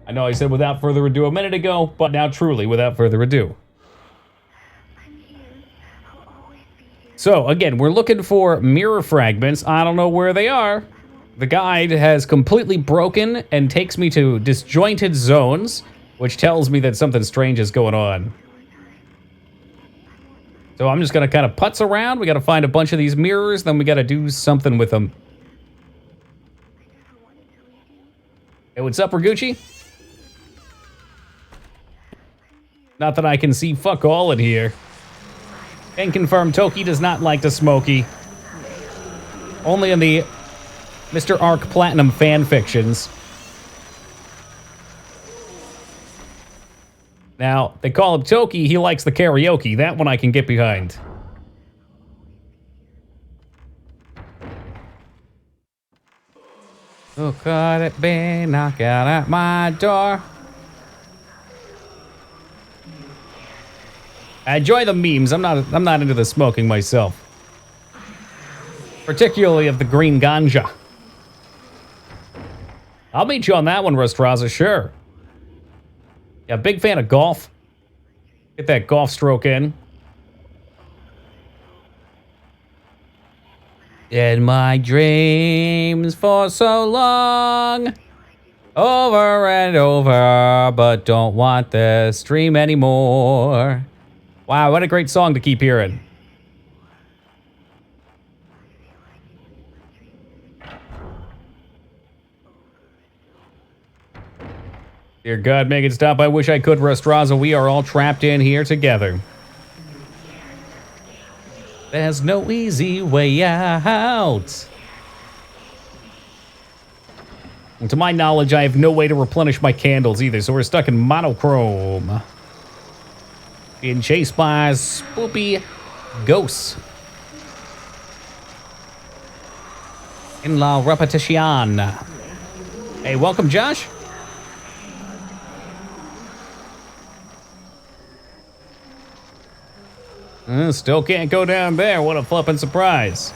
I know I said without further ado a minute ago, but now truly without further ado. So, again, we're looking for mirror fragments. I don't know where they are. The guide has completely broken and takes me to disjointed zones, which tells me that something strange is going on. So I'm just gonna kind of putz around. We gotta find a bunch of these mirrors, then we gotta do something with them. Hey, what's up, Raguchi? Not that I can see fuck all in here. Can confirm Toki does not like the Smokey. Only in the Mr. Arc Platinum fan fictions. Now, they call him Toki, he likes the karaoke. That one I can get behind. Oh, could it be knocking at my door? I enjoy the memes. I'm not into the smoking myself. Particularly of the green ganja. I'll meet you on that one, Rustraza, sure. Yeah, big fan of golf. Get that golf stroke in. In my dreams for so long. Over and over, but don't want this dream anymore. Wow, what a great song to keep hearing. Dear God, make it stop. I wish I could, Rustraza. We are all trapped in here together. There's no easy way out. And to my knowledge, I have no way to replenish my candles either, so we're stuck in monochrome. Being chased by spoopy ghosts. In la repetition. Hey, welcome, Josh. Still can't go down there. What a flippin' surprise.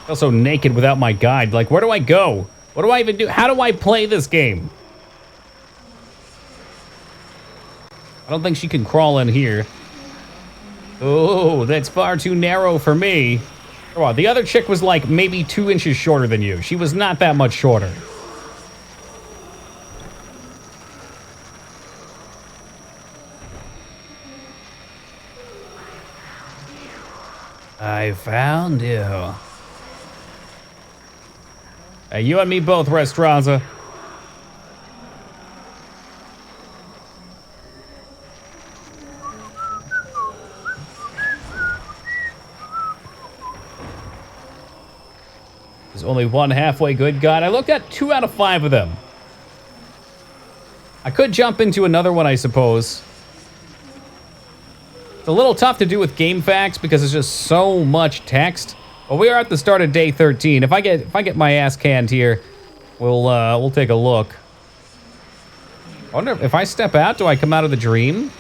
Also naked without my guide. Like, where do I go? What do I even do? How do I play this game? I don't think she can crawl in here. Oh, that's far too narrow for me. Come on, the other chick was like maybe 2 inches shorter than you. She was not that much shorter. I found you. Hey, you and me both, Rustraza. There's only one halfway good guide. I looked at 2 out of 5 of them. I could jump into another one, I suppose. It's a little tough to do with game facts because there's just so much text. But we are at the start of day 13. If I get my ass canned here, we'll take a look. I wonder if I step out, do I come out of the dream?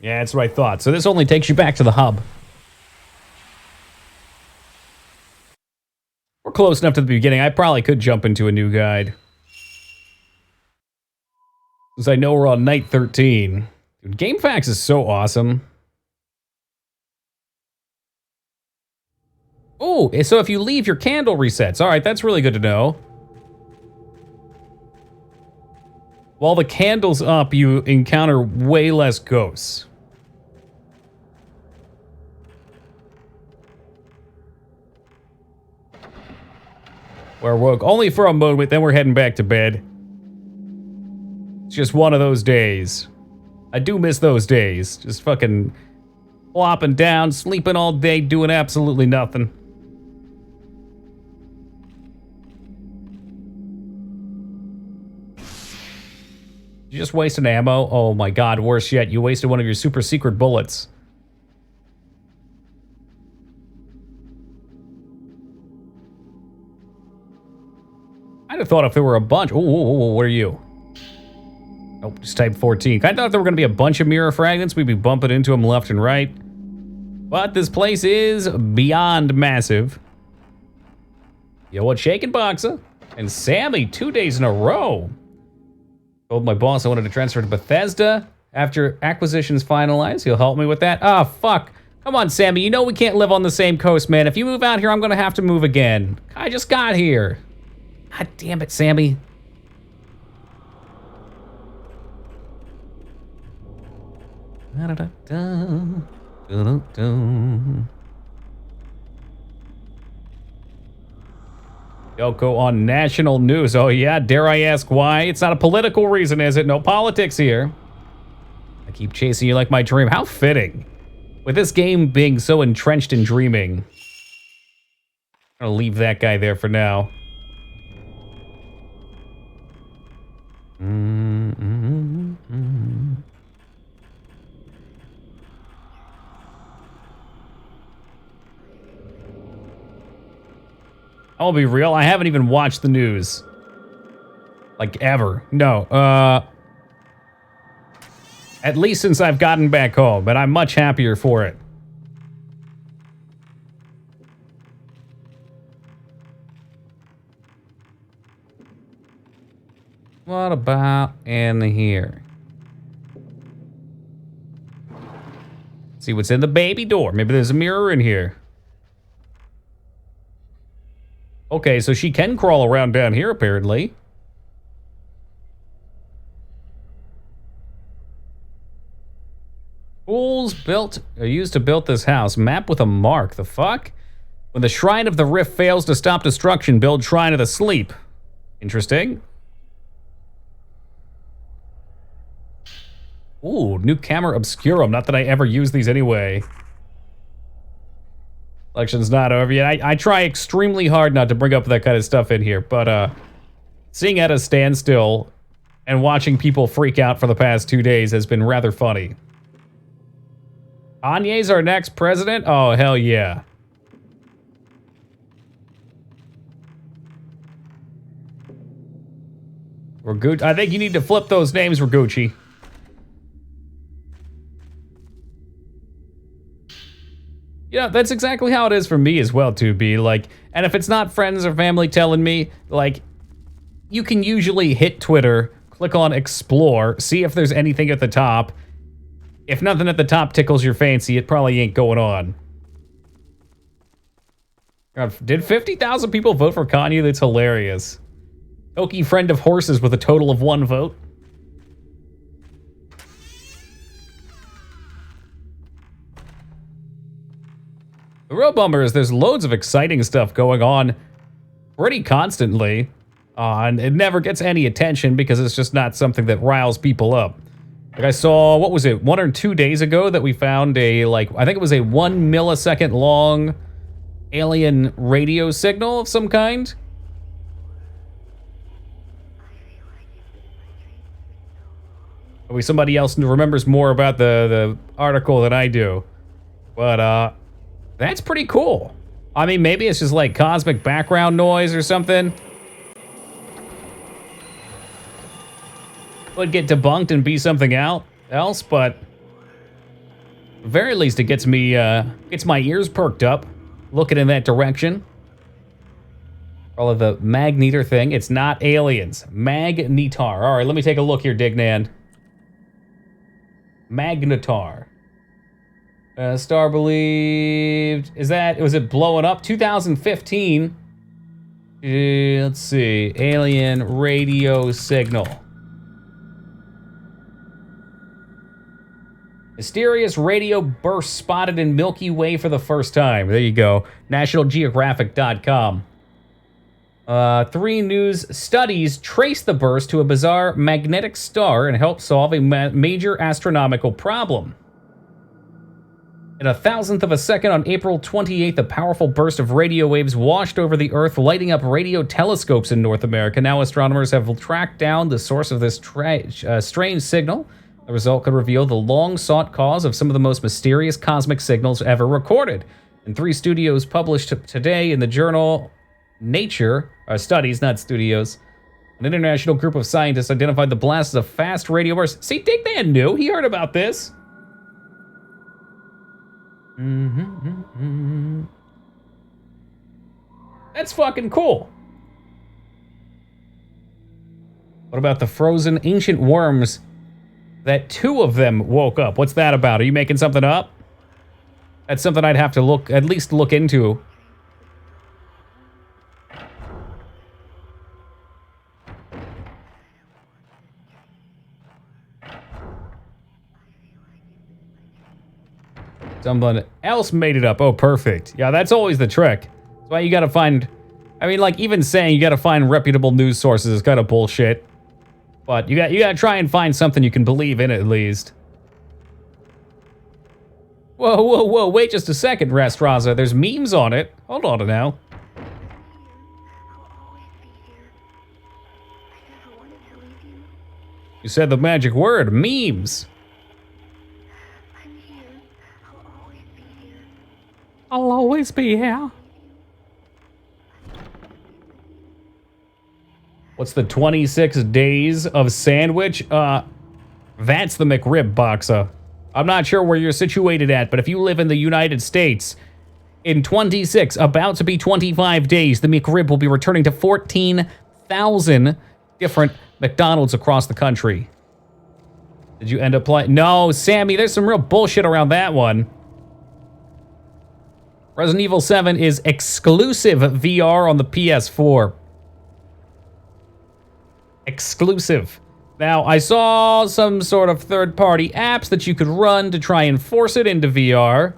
Yeah, that's what I thought. So this only takes you back to the hub. We're close enough to the beginning. I probably could jump into a new guide. Since I know we're on night 13. Dude, GameFAQs is so awesome. Oh, so if you leave, your candle resets. All right, that's really good to know. While the candle's up, you encounter way less ghosts. We're woke only for a moment, then we're heading back to bed. It's just one of those days. I do miss those days. Just fucking flopping down, sleeping all day, doing absolutely nothing. You just wasted ammo? Oh my god, worse yet, you wasted one of your super secret bullets. I'd have thought if there were a bunch. Oh, what are you? Nope, just type 14. I thought there were going to be a bunch of mirror fragments. We'd be bumping into them left and right. But this place is beyond massive. Yo, what shaking, Boxer? And Sammy, 2 days in a row. Told my boss I wanted to transfer to Bethesda. After acquisition's finalized, he'll help me with that. Ah, fuck. Come on, Sammy, you know we can't live on the same coast, man. If you move out here, I'm gonna have to move again. I just got here. God damn it, Sammy. Yoko on national news. Oh yeah, dare I ask why? It's not a political reason, is it? No politics here. I keep chasing you like my dream. How fitting. With this game being so entrenched in dreaming. I'm gonna leave that guy there for now. I'll be real, I haven't even watched the news. Like, ever. No, at least since I've gotten back home, and I'm much happier for it. What about in here? See what's in the baby door. Maybe there's a mirror in here. Okay, so she can crawl around down here, apparently. Tools built or used to build this house. Map with a mark. The fuck? When the Shrine of the Rift fails to stop destruction, build Shrine of the Sleep. Interesting. Ooh, new camera obscurum. Not that I ever use these anyway. Election's not over yet. I try extremely hard not to bring up that kind of stuff in here, but seeing at a standstill and watching people freak out for the past 2 days has been rather funny. Kanye's our next president? Oh, hell yeah. Ragucci. I think you need to flip those names, Ragucci. Yeah, that's exactly how it is for me as well, 2B. Like, and if it's not friends or family telling me, like, you can usually hit Twitter, click on Explore, see if there's anything at the top. If nothing at the top tickles your fancy, it probably ain't going on. God, did 50,000 people vote for Kanye? That's hilarious. Toki friend of horses with a total of 1 vote. The real bummer is there's loads of exciting stuff going on pretty constantly. And it never gets any attention because it's just not something that riles people up. Like I saw, what was it, 1 or 2 days ago that we found a, like, I think it was a 1 millisecond long alien radio signal of some kind. Maybe somebody else remembers more about the article than I do. But, that's pretty cool. I mean, maybe it's just like cosmic background noise or something. Would get debunked and be something else, but at the very least it gets me, gets my ears perked up, looking in that direction. All of the magnetar thing, it's not aliens. Magnetar. All right, let me take a look here, Dignan. Magnetar. Star believed, was it blowing up? 2015. Let's see, alien radio signal. Mysterious radio burst spotted in Milky Way for the first time. There you go. NationalGeographic.com. 3 news studies trace the burst to a bizarre magnetic star and help solve a major astronomical problem. In a thousandth of a second on April 28th, a powerful burst of radio waves washed over the Earth, lighting up radio telescopes in North America. Now astronomers have tracked down the source of this strange signal. The result could reveal the long-sought cause of some of the most mysterious cosmic signals ever recorded. In 3 studios published today in the journal Nature, studies, not studios, An international group of scientists identified the blast as a fast radio burst. See, Digman knew. He heard about this. That's fucking cool. What about the frozen ancient worms that 2 of them woke up? What's that about? Are you making something up? That's something I'd have to at least look into. Someone else made it up. Oh, perfect. Yeah, that's always the trick. That's why you gotta find... I mean, like, even saying you gotta find reputable news sources is kind of bullshit. But you gotta try and find something you can believe in at least. Whoa, whoa, whoa, wait just a second, Rastraza. There's memes on it. Hold on now. You said the magic word, memes. I'll always be here. What's the 26 days of sandwich? That's the McRib boxer. I'm not sure where you're situated at, but if you live in the United States, in 26, about to be 25 days, the McRib will be returning to 14,000 different McDonald's across the country. Did you end up playing? No, Sammy, there's some real bullshit around that one. Resident Evil 7 is exclusive VR on the PS4. Exclusive. Now, I saw some sort of third-party apps that you could run to try and force it into VR.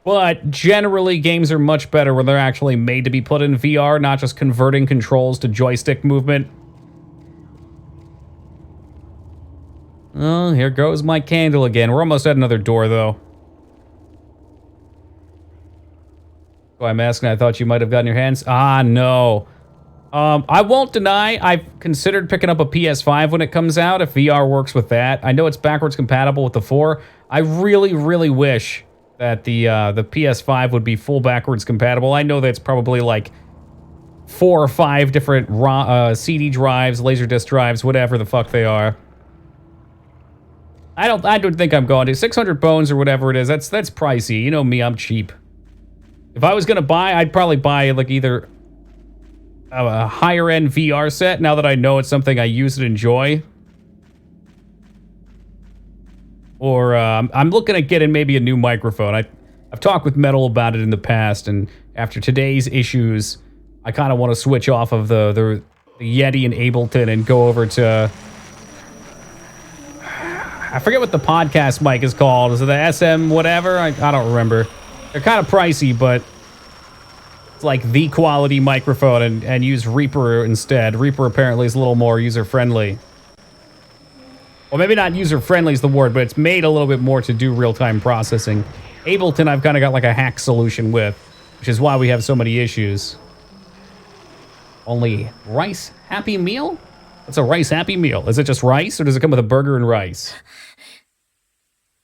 But generally, games are much better when they're actually made to be put in VR, not just converting controls to joystick movement. Oh, here goes my candle again. We're almost at another door, though. So I'm asking, I thought you might have gotten your hands... Ah, no. I won't deny I've considered picking up a PS5 when it comes out, if VR works with that. I know it's backwards compatible with the 4. I really, really wish that the PS5 would be full backwards compatible. I know that's probably like 4 or 5 different CD drives, Laserdisc drives, whatever the fuck they are. I don't think I'm going to. 600 bones or whatever it is, that's pricey. You know me, I'm cheap. If I was gonna buy, I'd probably buy like either a higher end VR set, now that I know it's something I use and enjoy. Or I'm looking at getting maybe a new microphone. I've talked with Metal about it in the past, and after today's issues, I kind of want to switch off of the Yeti and Ableton and go over to... I forget what the podcast mic is called. Is it the SM whatever? I don't remember. They're kind of pricey, but it's like the quality microphone, and use Reaper instead. Reaper apparently is a little more user-friendly. Well, maybe not user-friendly is the word, but it's made a little bit more to do real-time processing. Ableton I've kind of got like a hack solution with, which is why we have so many issues. Only rice Happy Meal? What's a rice Happy Meal? Is it just rice, or does it come with a burger and rice?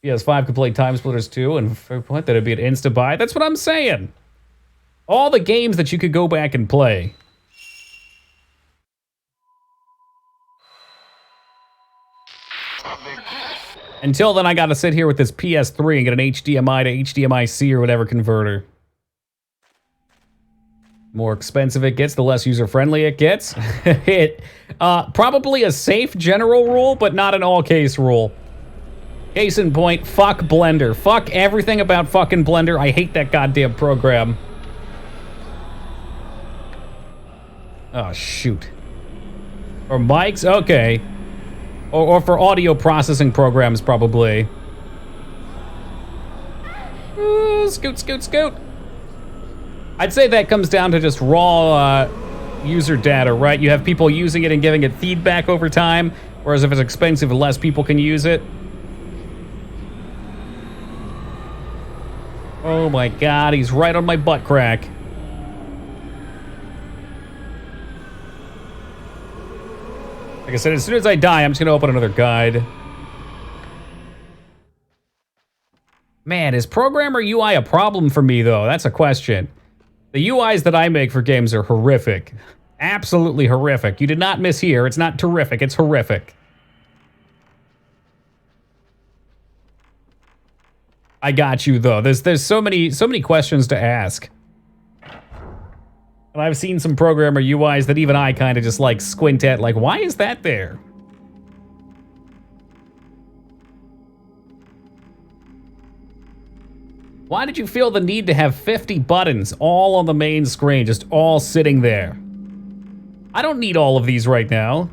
PS5 could play Time Splitters 2, and for what, that'd be an insta-buy? That's what I'm saying! All the games that you could go back and play. Until then, I gotta sit here with this PS3 and get an HDMI to HDMI-C or whatever converter. More expensive it gets, the less user-friendly it gets. Probably a safe general rule, but not an all-case rule. Case in point, fuck Blender. Fuck everything about fucking Blender. I hate that goddamn program. Oh, shoot. Or mics? Okay. Or for audio processing programs, probably. Scoot, scoot, scoot. I'd say that comes down to just raw user data, right? You have people using it and giving it feedback over time, whereas if it's expensive, less people can use it. Oh my god, he's right on my butt crack. Like I said, as soon as I die, I'm just gonna open another guide. Man, is programmer UI a problem for me, though? That's a question. The UIs that I make for games are horrific. Absolutely horrific. You did not miss here. It's not terrific. It's horrific. I got you though. There's so many questions to ask. And I've seen some programmer UIs that even I kind of just like squint at, like, why is that there? Why did you feel the need to have 50 buttons all on the main screen, just all sitting there? I don't need all of these right now.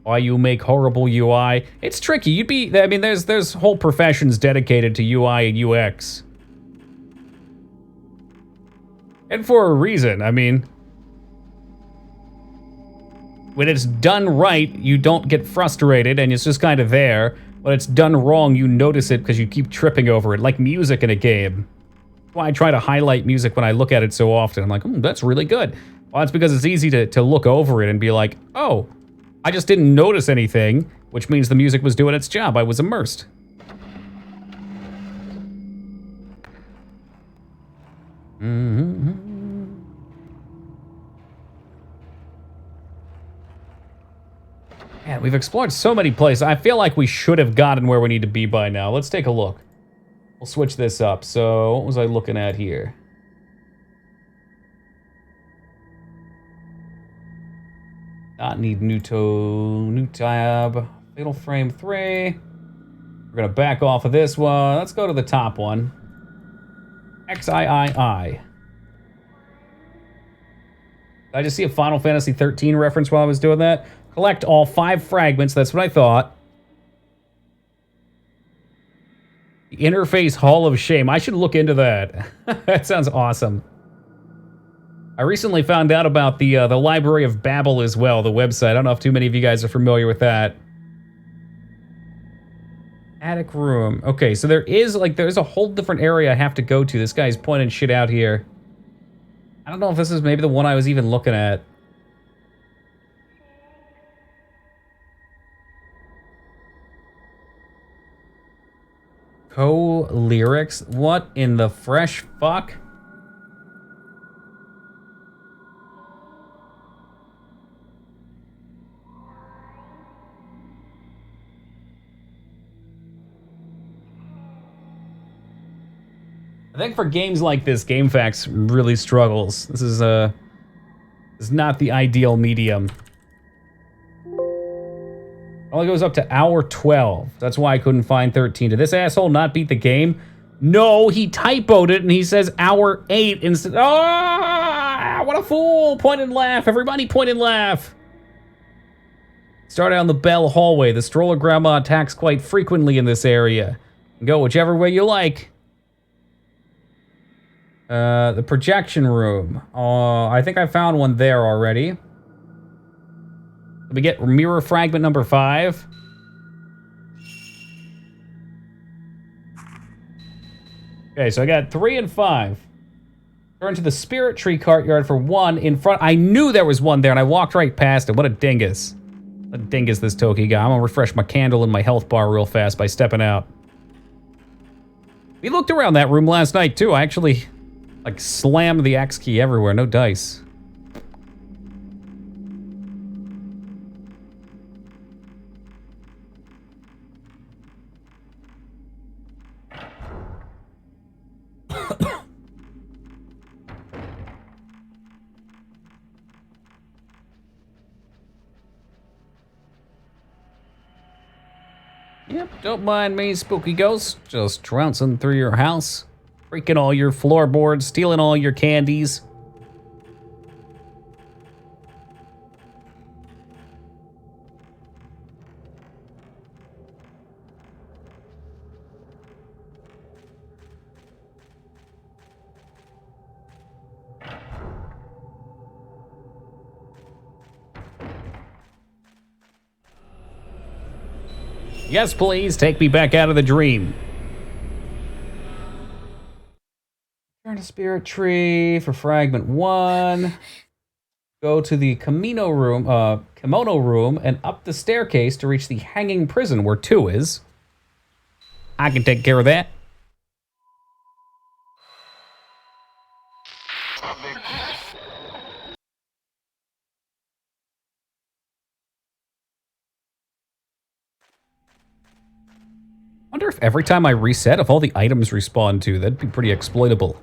Why you make horrible UI? It's tricky. You'd be, I mean, there's whole professions dedicated to UI and UX. And for a reason, I mean. When it's done right, you don't get frustrated and it's just kind of there. When it's done wrong, you notice it because you keep tripping over it, like music in a game. That's why I try to highlight music when I look at it so often. I'm like, that's really good. Well, it's because it's easy to look over it and be like, oh, I just didn't notice anything, which means the music was doing its job. I was immersed. Man, we've explored so many places. I feel like we should have gotten where we need to be by now. Let's take a look. We'll switch this up. So, what was I looking at here? Not need new tab. Fatal Frame 3. We're gonna back off of this one. Let's go to the top one. XIII. Did I just see a Final Fantasy 13 reference while I was doing that? Collect all 5 fragments, that's what I thought. The Interface Hall of Shame. I should look into that. That sounds awesome. I recently found out about the Library of Babel as well, the website. I don't know if too many of you guys are familiar with that. Attic room. Okay, so there's a whole different area I have to go to. This guy's pointing shit out here. I don't know if this is maybe the one I was even looking at. Co-lyrics? What in the fresh fuck? I think for games like this, GameFAQs really struggles. This is not the ideal medium. Only goes up to hour 12. That's why I couldn't find 13. Did this asshole not beat the game? No, he typoed it and he says hour 8 instead. Ah, what a fool! Point and laugh. Everybody point and laugh. Start down the Bell hallway. The stroller grandma attacks quite frequently in this area. Go whichever way you like. The projection room. I think I found one there already. Let me get mirror fragment number 5. Okay, so I got 3 and 5. Turn to the Spirit Tree Courtyard for 1 in front. I knew there was one there and I walked right past it. What a dingus. What a dingus this Toki guy. I'm gonna refresh my candle and my health bar real fast by stepping out. We looked around that room last night too. I actually like slammed the X key everywhere, no dice. Yep, don't mind me, spooky ghost. Just trouncing through your house. Breaking all your floorboards, stealing all your candies. Yes, please, take me back out of the dream. Turn to Spirit Tree for fragment 1. Go to the kimono room and up the staircase to reach the hanging prison where 2 is. I can take care of that. Wonder if every time I reset, if all the items respawn too, that'd be pretty exploitable.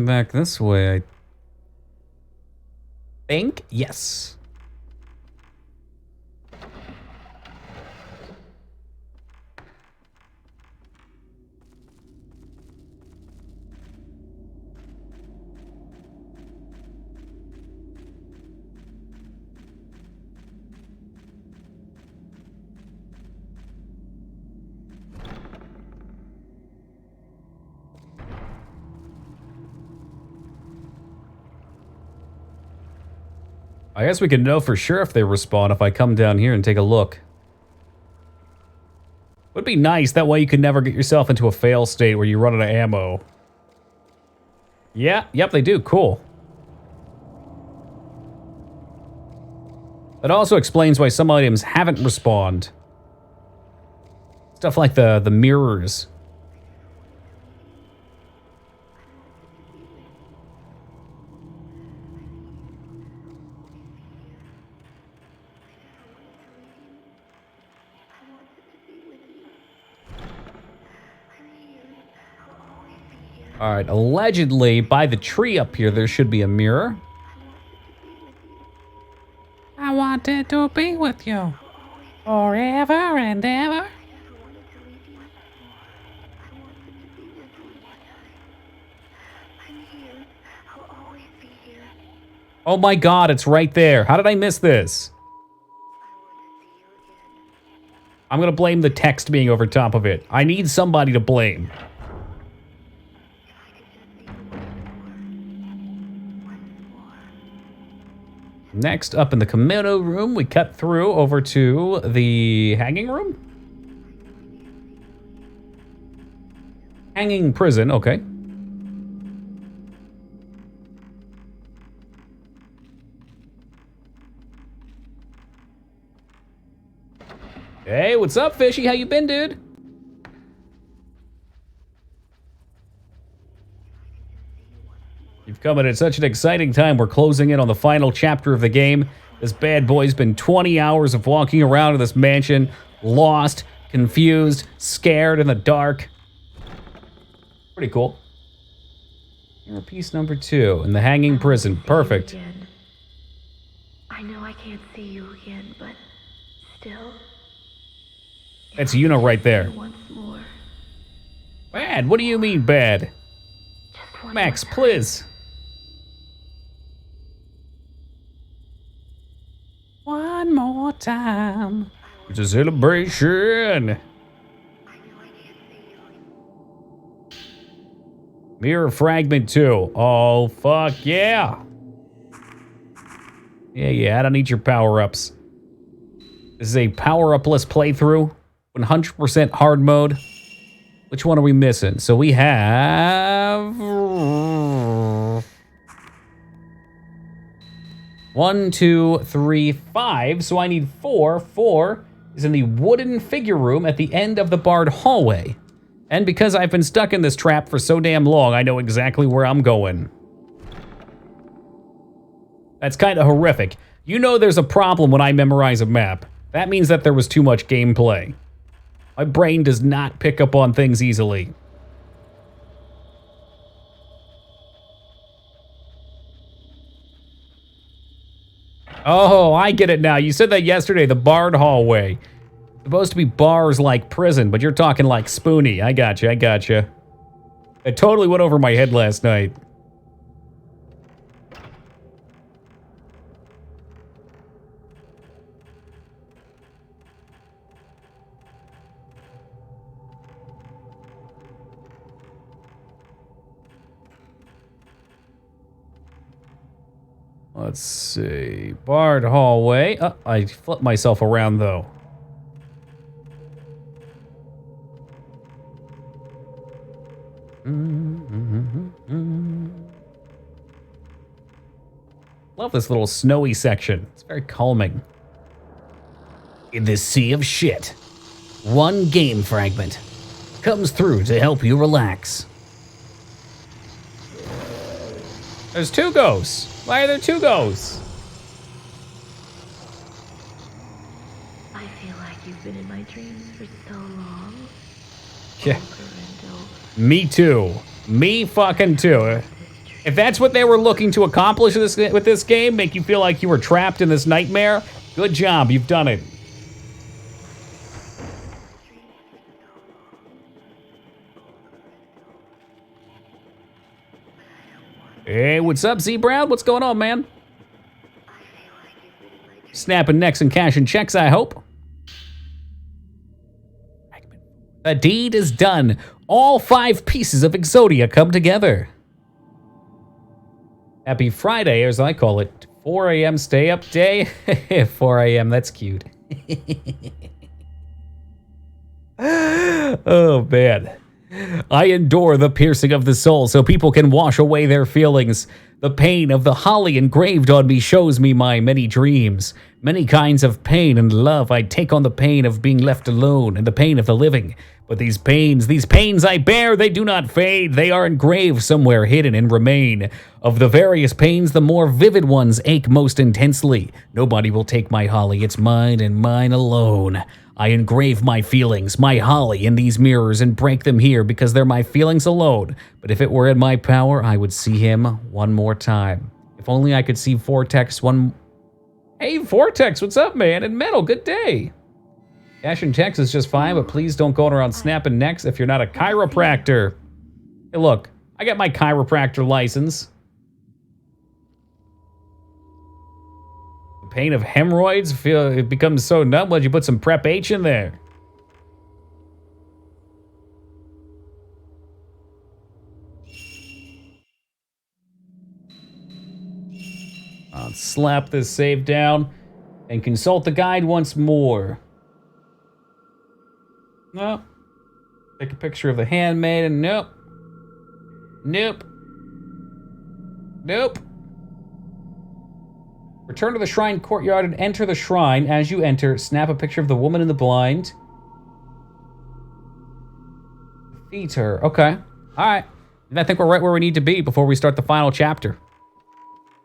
Back this way, I think. Yes. I guess we can know for sure if they respawn if I come down here and take a look. Would be nice, that way you could never get yourself into a fail state where you run out of ammo. Yeah, yep, they do, cool. That also explains why some items haven't respawned. Stuff like the mirrors. Alright, allegedly, by the tree up here, there should be a mirror. I wanted to be with you forever and ever. Oh my god, it's right there. How did I miss this? I'm gonna blame the text being over top of it. I need somebody to blame. Next, up in the kimono room, we cut through over to the hanging room? Hanging prison, okay. Hey, what's up, Fishy? How you been, dude? You've come in at such an exciting time. We're closing in on the final chapter of the game. This bad boy's been 20 hours of walking around in this mansion, lost, confused, scared in the dark. Pretty cool. Here, piece number 2 in the hanging prison. Perfect. I know I can't see you again, but still. That's Yuna right there. Once more. Bad? What do you mean bad? Max, please. One more time. It's a celebration. Mirror fragment 2. Oh, fuck yeah. Yeah, I don't need your power-ups. This is a power-upless playthrough. 100% hard mode. Which one are we missing? So we have 1, 2, 3, 5. So I need 4. 4 is in the wooden figure room at the end of the barred hallway. And because I've been stuck in this trap for so damn long, I know exactly where I'm going. That's kind of horrific. You know there's a problem when I memorize a map. That means that there was too much gameplay. My brain does not pick up on things easily. Oh, I get it now. You said that yesterday, the barred hallway. Supposed to be bars like prison, but you're talking like Spoonie. I gotcha. It totally went over my head last night. Let's see. Barred hallway. Oh, I flipped myself around, though. Love this little snowy section. It's very calming. In this sea of shit, one game fragment comes through to help you relax. There's 2 ghosts. Why are there 2 ghosts? I feel like you've been in my dreams for so long. Yeah. Me too. Me fucking too. If that's what they were looking to accomplish with this game, make you feel like you were trapped in this nightmare, good job, you've done it. Hey, what's up, Z-Brown? What's going on, man? Snapping necks and cashing checks, I hope. The deed is done. All 5 pieces of Exodia come together. Happy Friday, as I call it. 4 a.m. stay up day. 4 a.m. That's cute. Oh, man. I endure the piercing of the soul so people can wash away their feelings. The pain of the holly engraved on me shows me my many dreams. Many kinds of pain and love. I take on the pain of being left alone and the pain of the living. But these pains I bear, they do not fade. They are engraved somewhere hidden and remain. Of the various pains, the more vivid ones ache most intensely. Nobody will take my holly, it's mine and mine alone. I engrave my feelings, my holly, in these mirrors and break them here because they're my feelings alone. But if it were in my power, I would see him one more time. If only I could see Vortex one... Hey, Vortex, what's up, man? And Metal, good day. Cash and checks is just fine, but please don't go around snapping necks if you're not a chiropractor. Hey, look, I got my chiropractor license. The pain of hemorrhoids, it becomes so numb. Why'd you put some Prep H in there? I'll slap this save down and consult the guide once more. Nope. Take a picture of the handmaiden. Nope. Nope. Nope. Return to the shrine courtyard and enter the shrine. As you enter, snap a picture of the woman in the blind. Defeat her. Okay. Alright. I think we're right where we need to be before we start the final chapter.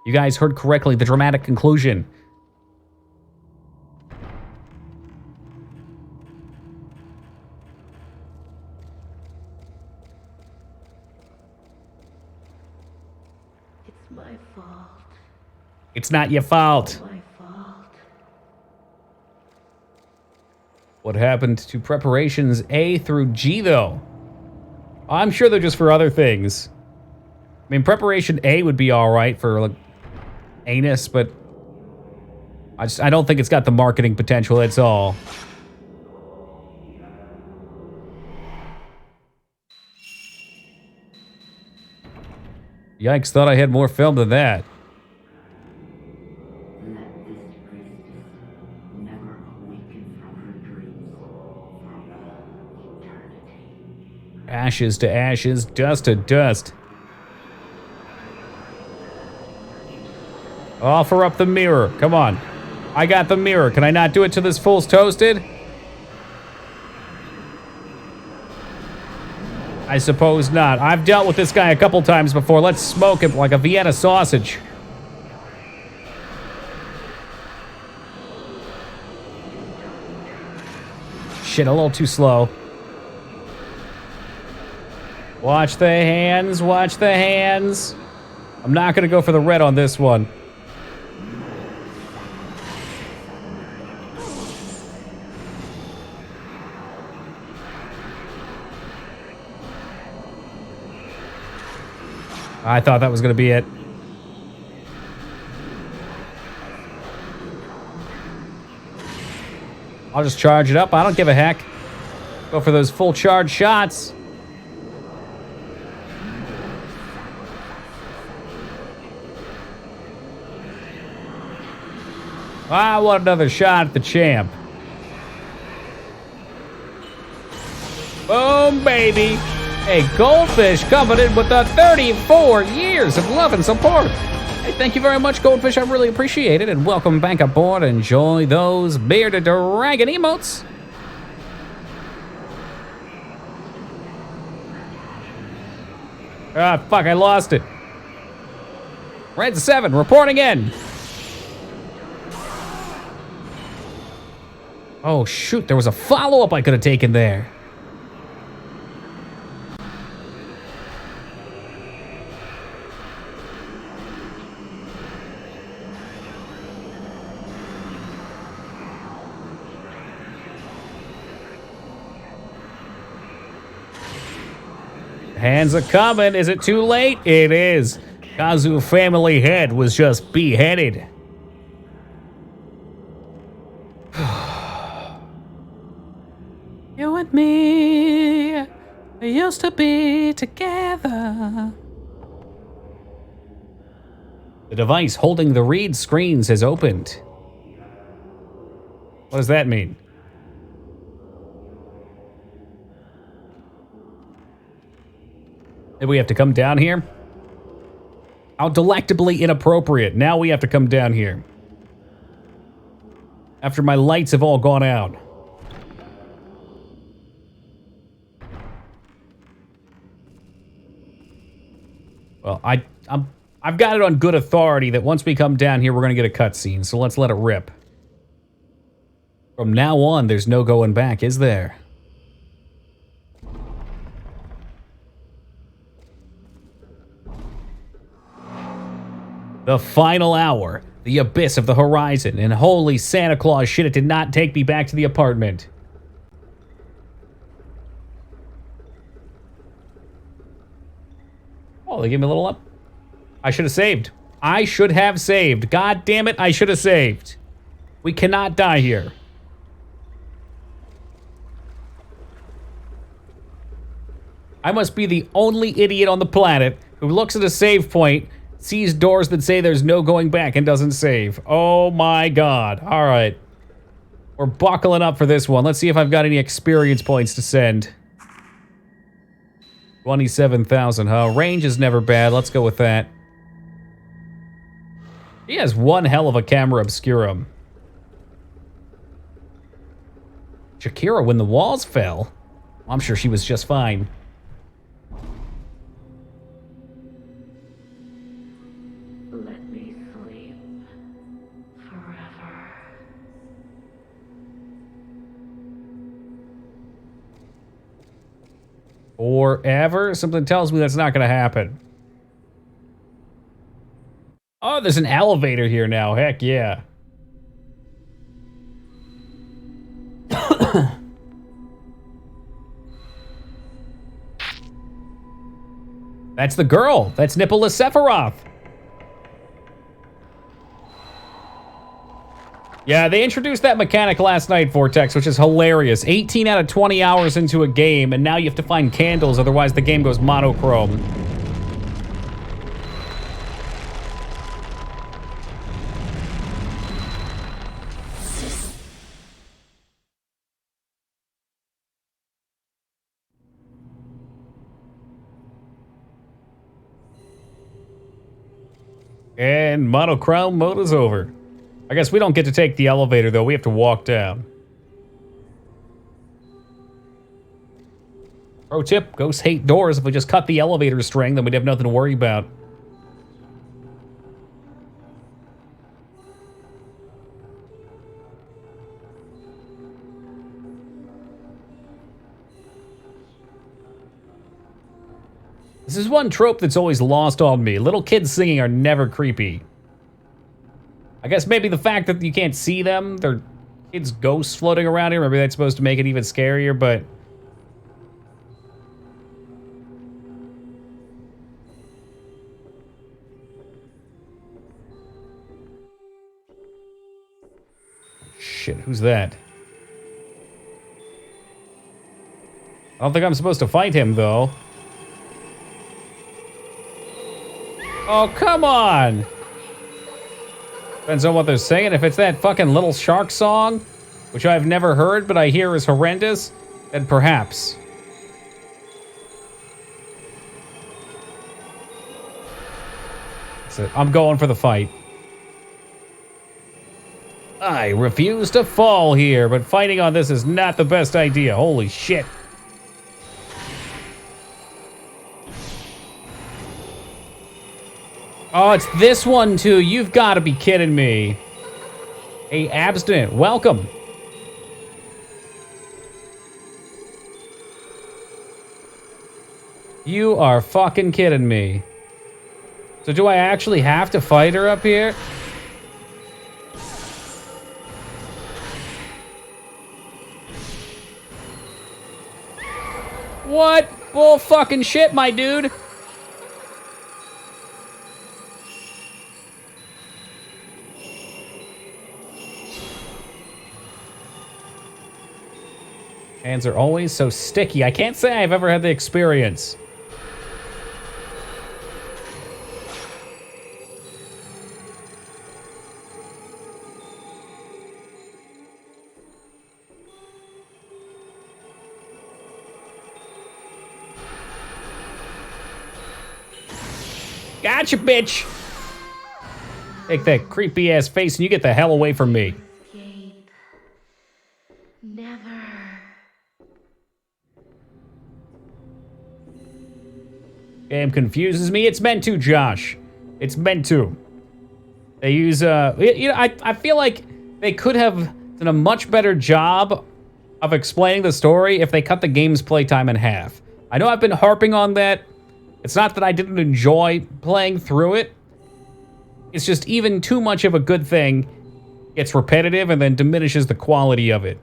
You guys heard correctly, the dramatic conclusion. It's my fault. It's not your fault. My fault. What happened to preparations A through G, though? I'm sure they're just for other things. I mean, preparation A would be alright for, like, anus, but I don't think it's got the marketing potential, that's all. Yikes, thought I had more film than that. Let this priestess never awaken from her dreams for all eternity. Ashes to ashes, dust to dust. Offer up the mirror. Come on. I got the mirror. Can I not do it till this fool's toasted? I suppose not. I've dealt with this guy a couple times before. Let's smoke him like a Vienna sausage. Shit, a little too slow. Watch the hands. Watch the hands. I'm not going to go for the red on this one. I thought that was going to be it. I'll just charge it up. I don't give a heck. Go for those full charge shots. I want another shot at the champ. Boom, baby. Hey, Goldfish coming in with the 34 years of love and support. Hey, thank you very much, Goldfish. I really appreciate it. And welcome back aboard. Enjoy those bearded dragon emotes. Ah, fuck, I lost it. Red 7, reporting in. Oh, shoot. There was a follow-up I could have taken there. Hands are coming. Is it too late? It is. Kazu family head was just beheaded. You and me, we used to be together. The device holding the read screens has opened. What does that mean? Did we have to come down here? How delectably inappropriate. Now we have to come down here. After my lights have all gone out. Well, I've got it on good authority that once we come down here, we're going to get a cutscene. So let's let it rip. From now on, there's no going back, is there? The final hour. The abyss of the horizon. And holy Santa Claus shit, it did not take me back to the apartment. Oh, they gave me a little up. I should have saved. I should have saved. God damn it, I should have saved. We cannot die here. I must be the only idiot on the planet who looks at a save point, sees doors that say there's no going back, and doesn't save. Oh my god. All right. We're buckling up for this one. Let's see if I've got any experience points to send. 27,000, huh? Range is never bad. Let's go with that. He has one hell of a camera obscurum. Shakira, when the walls fell. I'm sure she was just fine. Let me sleep forever. Forever? Something tells me that's not going to happen. Oh, there's an elevator here now. Heck yeah. That's the girl. That's Nipola Sephiroth. Yeah, they introduced that mechanic last night, Vortex, which is hilarious. 18 out of 20 hours into a game, and now you have to find candles, otherwise the game goes monochrome. And monochrome mode is over. I guess we don't get to take the elevator, though. We have to walk down. Pro tip, ghosts hate doors. If we just cut the elevator string, then we'd have nothing to worry about. This is one trope that's always lost on me. Little kids singing are never creepy. I guess maybe the fact that you can't see them, they're kids' ghosts floating around here, maybe that's supposed to make it even scarier, but... Shit, who's that? I don't think I'm supposed to fight him, though. Oh, come on! Depends on what they're saying. If it's that fucking Little Shark song, which I've never heard, but I hear is horrendous, then perhaps. That's it. I'm going for the fight. I refuse to fall here, but fighting on this is not the best idea. Holy shit. Oh, it's this one too. You've got to be kidding me. Hey, Abstinent, welcome. You are fucking kidding me. So do I actually have to fight her up here? What? Bull fucking shit, my dude. Hands are always so sticky. I can't say I've ever had the experience. Gotcha, bitch! Take that creepy ass face and you get the hell away from me. Escape. Never. Game confuses me. It's meant to, Josh. It's meant to. They use, you know, I feel like they could have done a much better job of explaining the story if they cut the game's playtime in half. I know I've been harping on that. It's not that I didn't enjoy playing through it. It's just even too much of a good thing gets repetitive and then diminishes the quality of it.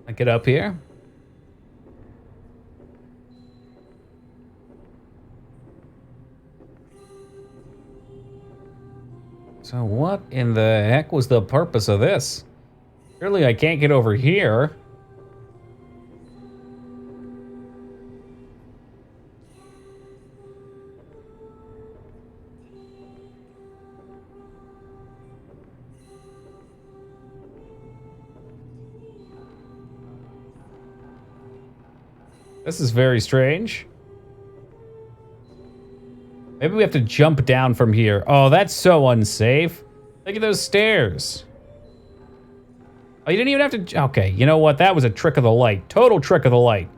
I get up here. So what in the heck was the purpose of this? Surely I can't get over here. This is very strange. Maybe we have to jump down from here. Oh, that's so unsafe. Look at those stairs. Oh, you didn't even have to... Okay, you know what? That was a trick of the light. Total trick of the light.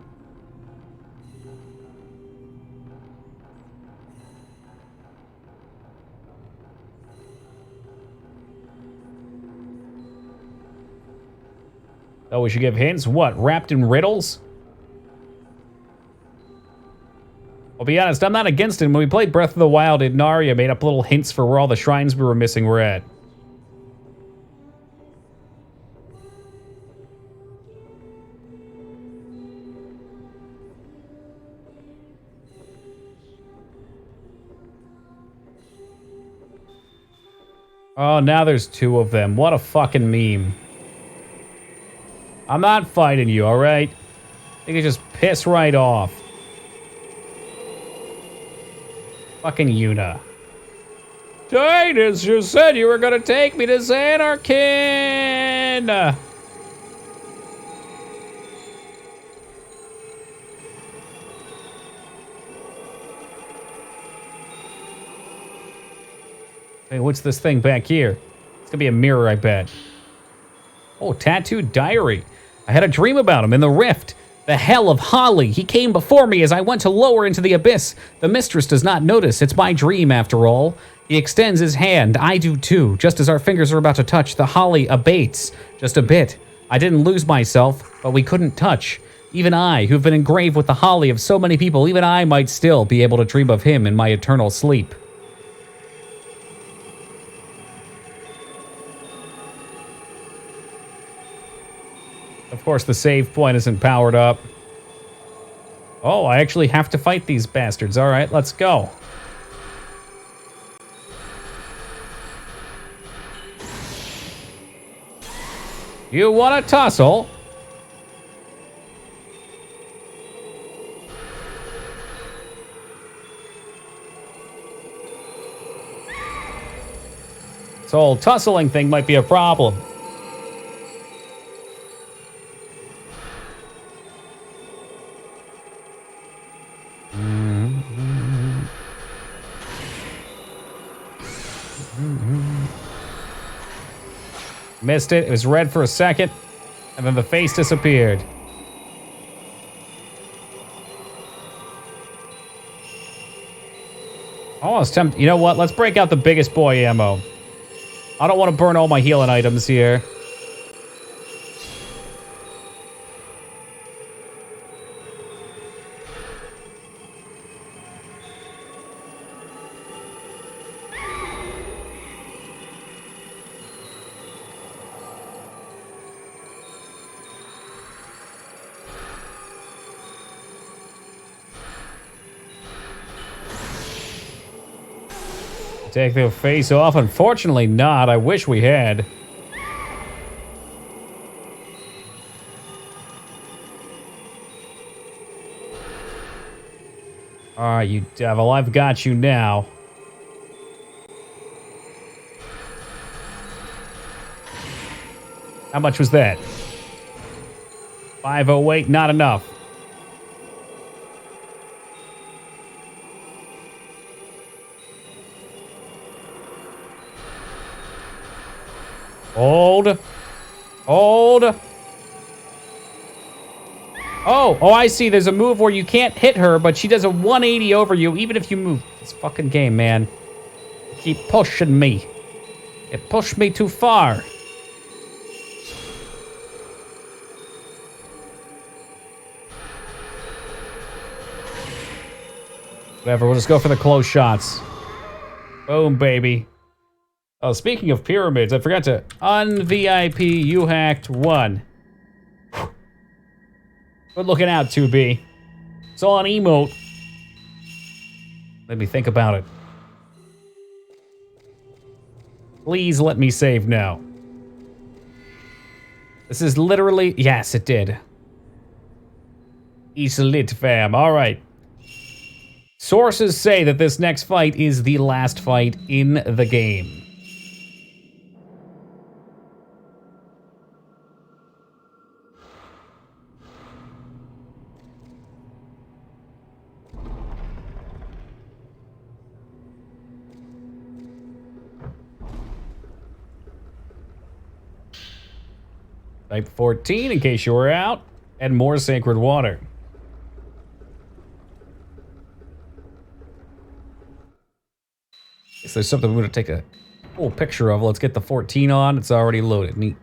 Oh, we should give hints? What? Wrapped in riddles? I'll be honest, I'm not against it. When we played Breath of the Wild, Ignaria made up little hints for where all the shrines we were missing were at. Oh, now there's two of them. What a fucking meme. I'm not fighting you, alright? You can just piss right off. Fucking Yuna. Titus, you said you were gonna take me to Xanarkin! Hey, what's this thing back here? It's gonna be a mirror, I bet. Oh, tattooed diary. I had a dream about him in the rift. The hell of Holly. He came before me as I went to lower into the abyss. The mistress does not notice. It's my dream, after all. He extends his hand. I do too. Just as our fingers are about to touch, the Holly abates. Just a bit. I didn't lose myself, but we couldn't touch. Even I, who've been engraved with the Holly of so many people, even I might still be able to dream of him in my eternal sleep. Of course, the save point isn't powered up. Oh, I actually have to fight these bastards. All right, let's go. You want to tussle? This whole tussling thing might be a problem. Missed it. It was red for a second, and then the face disappeared. Oh, it's tempting. You know what? Let's break out the biggest boy ammo. I don't want to burn all my healing items here. Take the face off? Unfortunately not. I wish we had. Alright, you devil. I've got you now. How much was that? 508, not enough. Hold. Hold. Oh, I see. There's a move where you can't hit her, but she does a 180 over you, even if you move. This fucking game, man. Keep pushing me. It pushed me too far. Whatever, we'll just go for the close shots. Boom, baby. Oh, speaking of pyramids, I forgot to un-VIP you hacked 1. Good looking out, 2B. It's all on emote. Let me think about it. Please let me save now. This is literally... Yes, it did. It's lit, fam. All right. Sources say that this next fight is the last fight in the game. Type 14, in case you were out, and more sacred water. Guess there's something we're gonna take a full picture of. Let's get the 14 on. It's already loaded. Neat.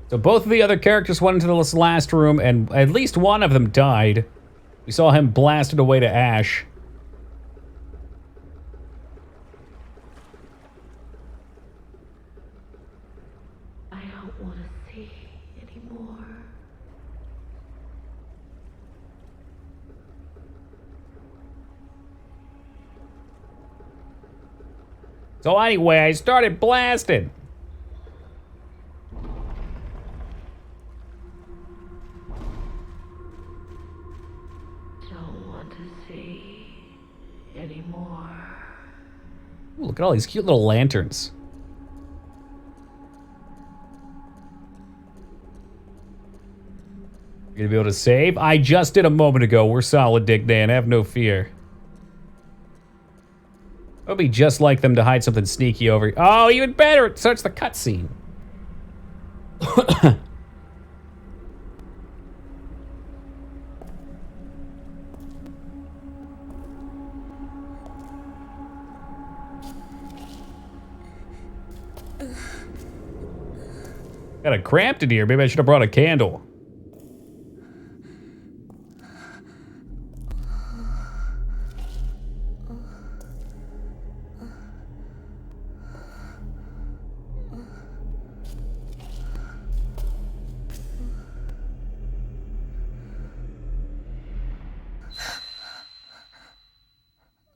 So both of the other characters went into this last room, and at least one of them died. We saw him blasted away to ash. So anyway, I started blasting. Don't want to see anymore. Ooh, look at all these cute little lanterns. You're gonna be able to save? I just did a moment ago. We're solid, Dick Dan. Have no fear. It would be just like them to hide something sneaky over. Oh, even better! It starts the cutscene. Got a cramped in here. Maybe I should have brought a candle.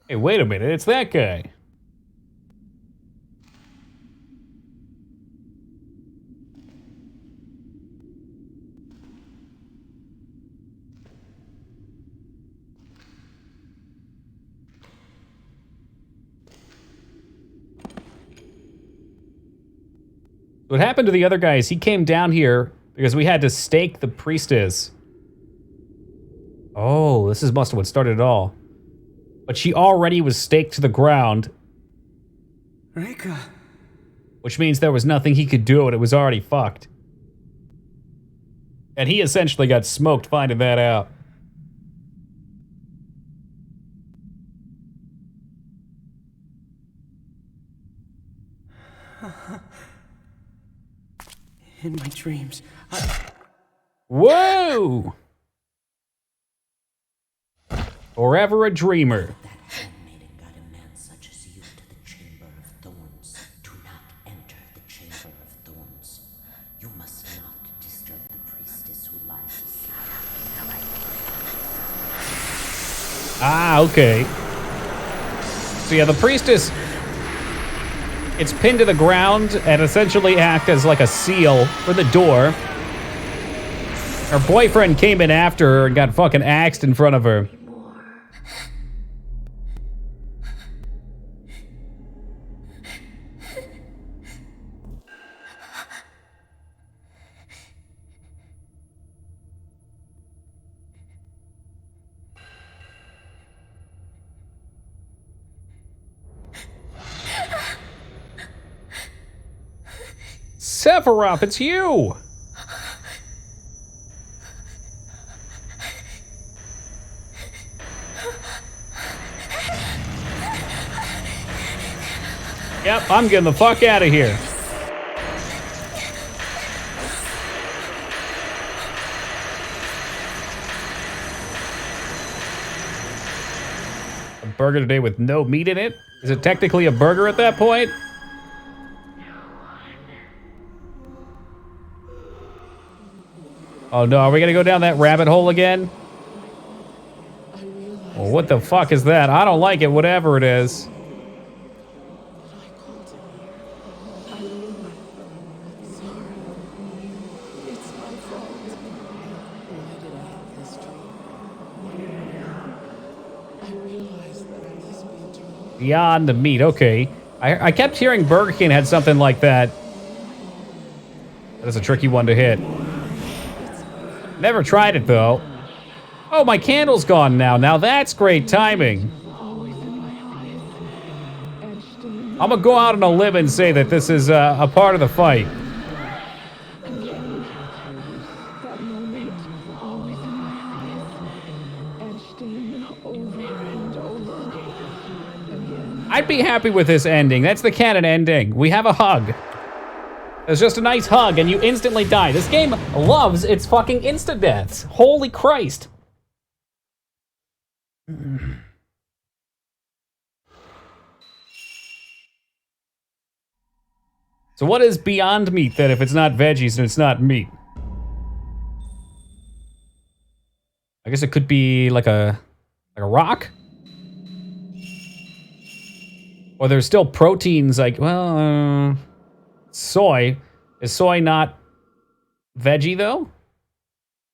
Hey, wait a minute, it's that guy. What happened to the other guy is he came down here because we had to stake the priestess. Oh, this is must have what started it all. But she already was staked to the ground. Rika. Which means there was nothing he could do and it was already fucked. And he essentially got smoked finding that out. In my dreams, Whoa! Forever a dreamer. That handmaiden got a man such as you to the Chamber of Thorns. Do not enter the Chamber of Thorns. You must not disturb the priestess who lies asleep. Ah, okay. So yeah, the priestess, it's pinned to the ground and essentially act as like a seal for the door. Her boyfriend came in after her and got fucking axed in front of her. Sephiroth, it's you! Yep, I'm getting the fuck out of here. A burger today with no meat in it? Is it technically a burger at that point? Oh no, are we gonna go down that rabbit hole again? Well, what the fuck is that? I don't like it, whatever it is. Beyond the meat, okay. I kept hearing Burger King had something like that. That's a tricky one to hit. Never tried it though. Oh, my candle's gone now. Now that's great timing. I'm gonna go out on a limb and say that this is a part of the fight. I'd be happy with this ending. That's the canon ending. We have a hug. It's just a nice hug and you instantly die. This game loves its fucking insta-deaths. Holy Christ. So what is beyond meat then if it's not veggies and it's not meat? I guess it could be like a rock? Or there's still proteins like, well, soy. Is soy not veggie though?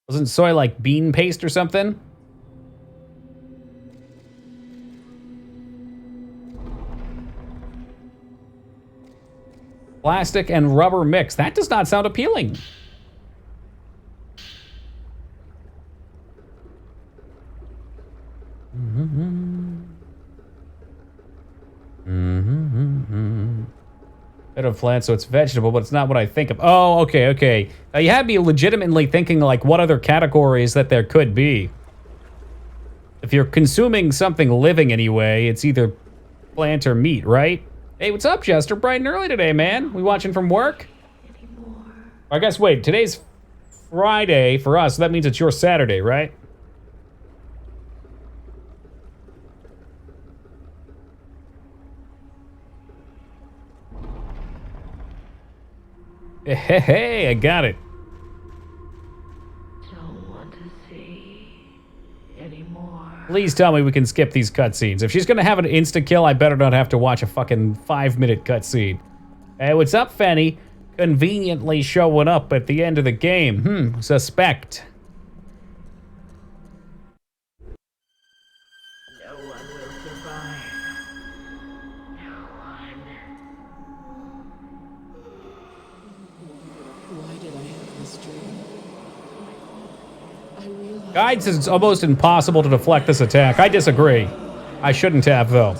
Wasn't soy like bean paste or something? Plastic and rubber mix. That does not sound appealing. Bit of plant, so it's vegetable, but it's not what I think of. Oh, okay, okay. You had me legitimately thinking like what other categories that there could be. If you're consuming something living anyway, it's either plant or meat, right? Hey, what's up, Jester? Bright and early today, man. We watching from work? I guess, wait, today's Friday for us, so that means it's your Saturday, right? Hey, I got it. Don't want to see anymore. Please tell me we can skip these cutscenes. If she's gonna have an insta-kill, I better not have to watch a fucking 5-minute cutscene. Hey, what's up, Fanny? Conveniently showing up at the end of the game. Suspect. No one will survive. No one. why did I have this dream? I realized Guide says it's almost impossible to deflect this attack. I disagree. I shouldn't have, though.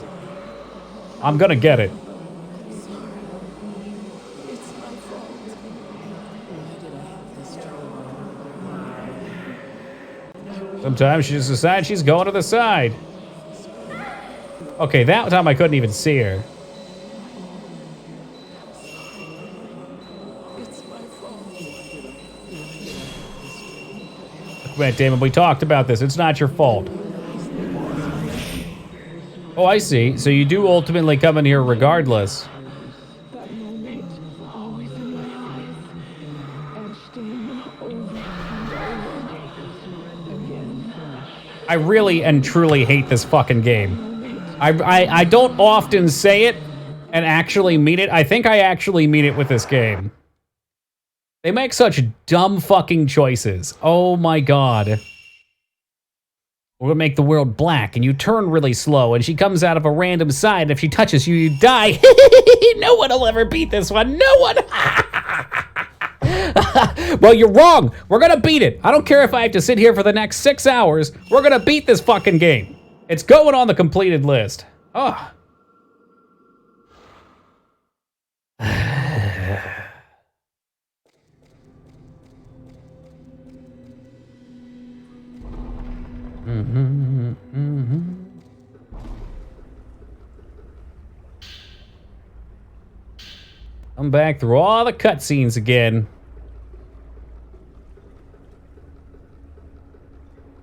I'm gonna get it. it's my fault. Why did I have this dream? Sometimes she just decides she's going to the side. Okay, that time I couldn't even see her. It's my fault. Matt Damon, we talked about this. It's not your fault. Oh, I see. So you do ultimately come in here regardless. That moment, always in my eyes, etched in over and over again. I really and truly hate this fucking game. I don't often say it and actually mean it. I think I actually mean it with this game. They make such dumb fucking choices. Oh my god. We're gonna make the world black, and you turn really slow, and she comes out of a random side, and if she touches you, you die. No one will ever beat this one. No one. Well, you're wrong. We're gonna beat it. I don't care if I have to sit here for the next 6 hours. We're gonna beat this fucking game. It's going on the completed list. Oh. I'm back through all the cutscenes again.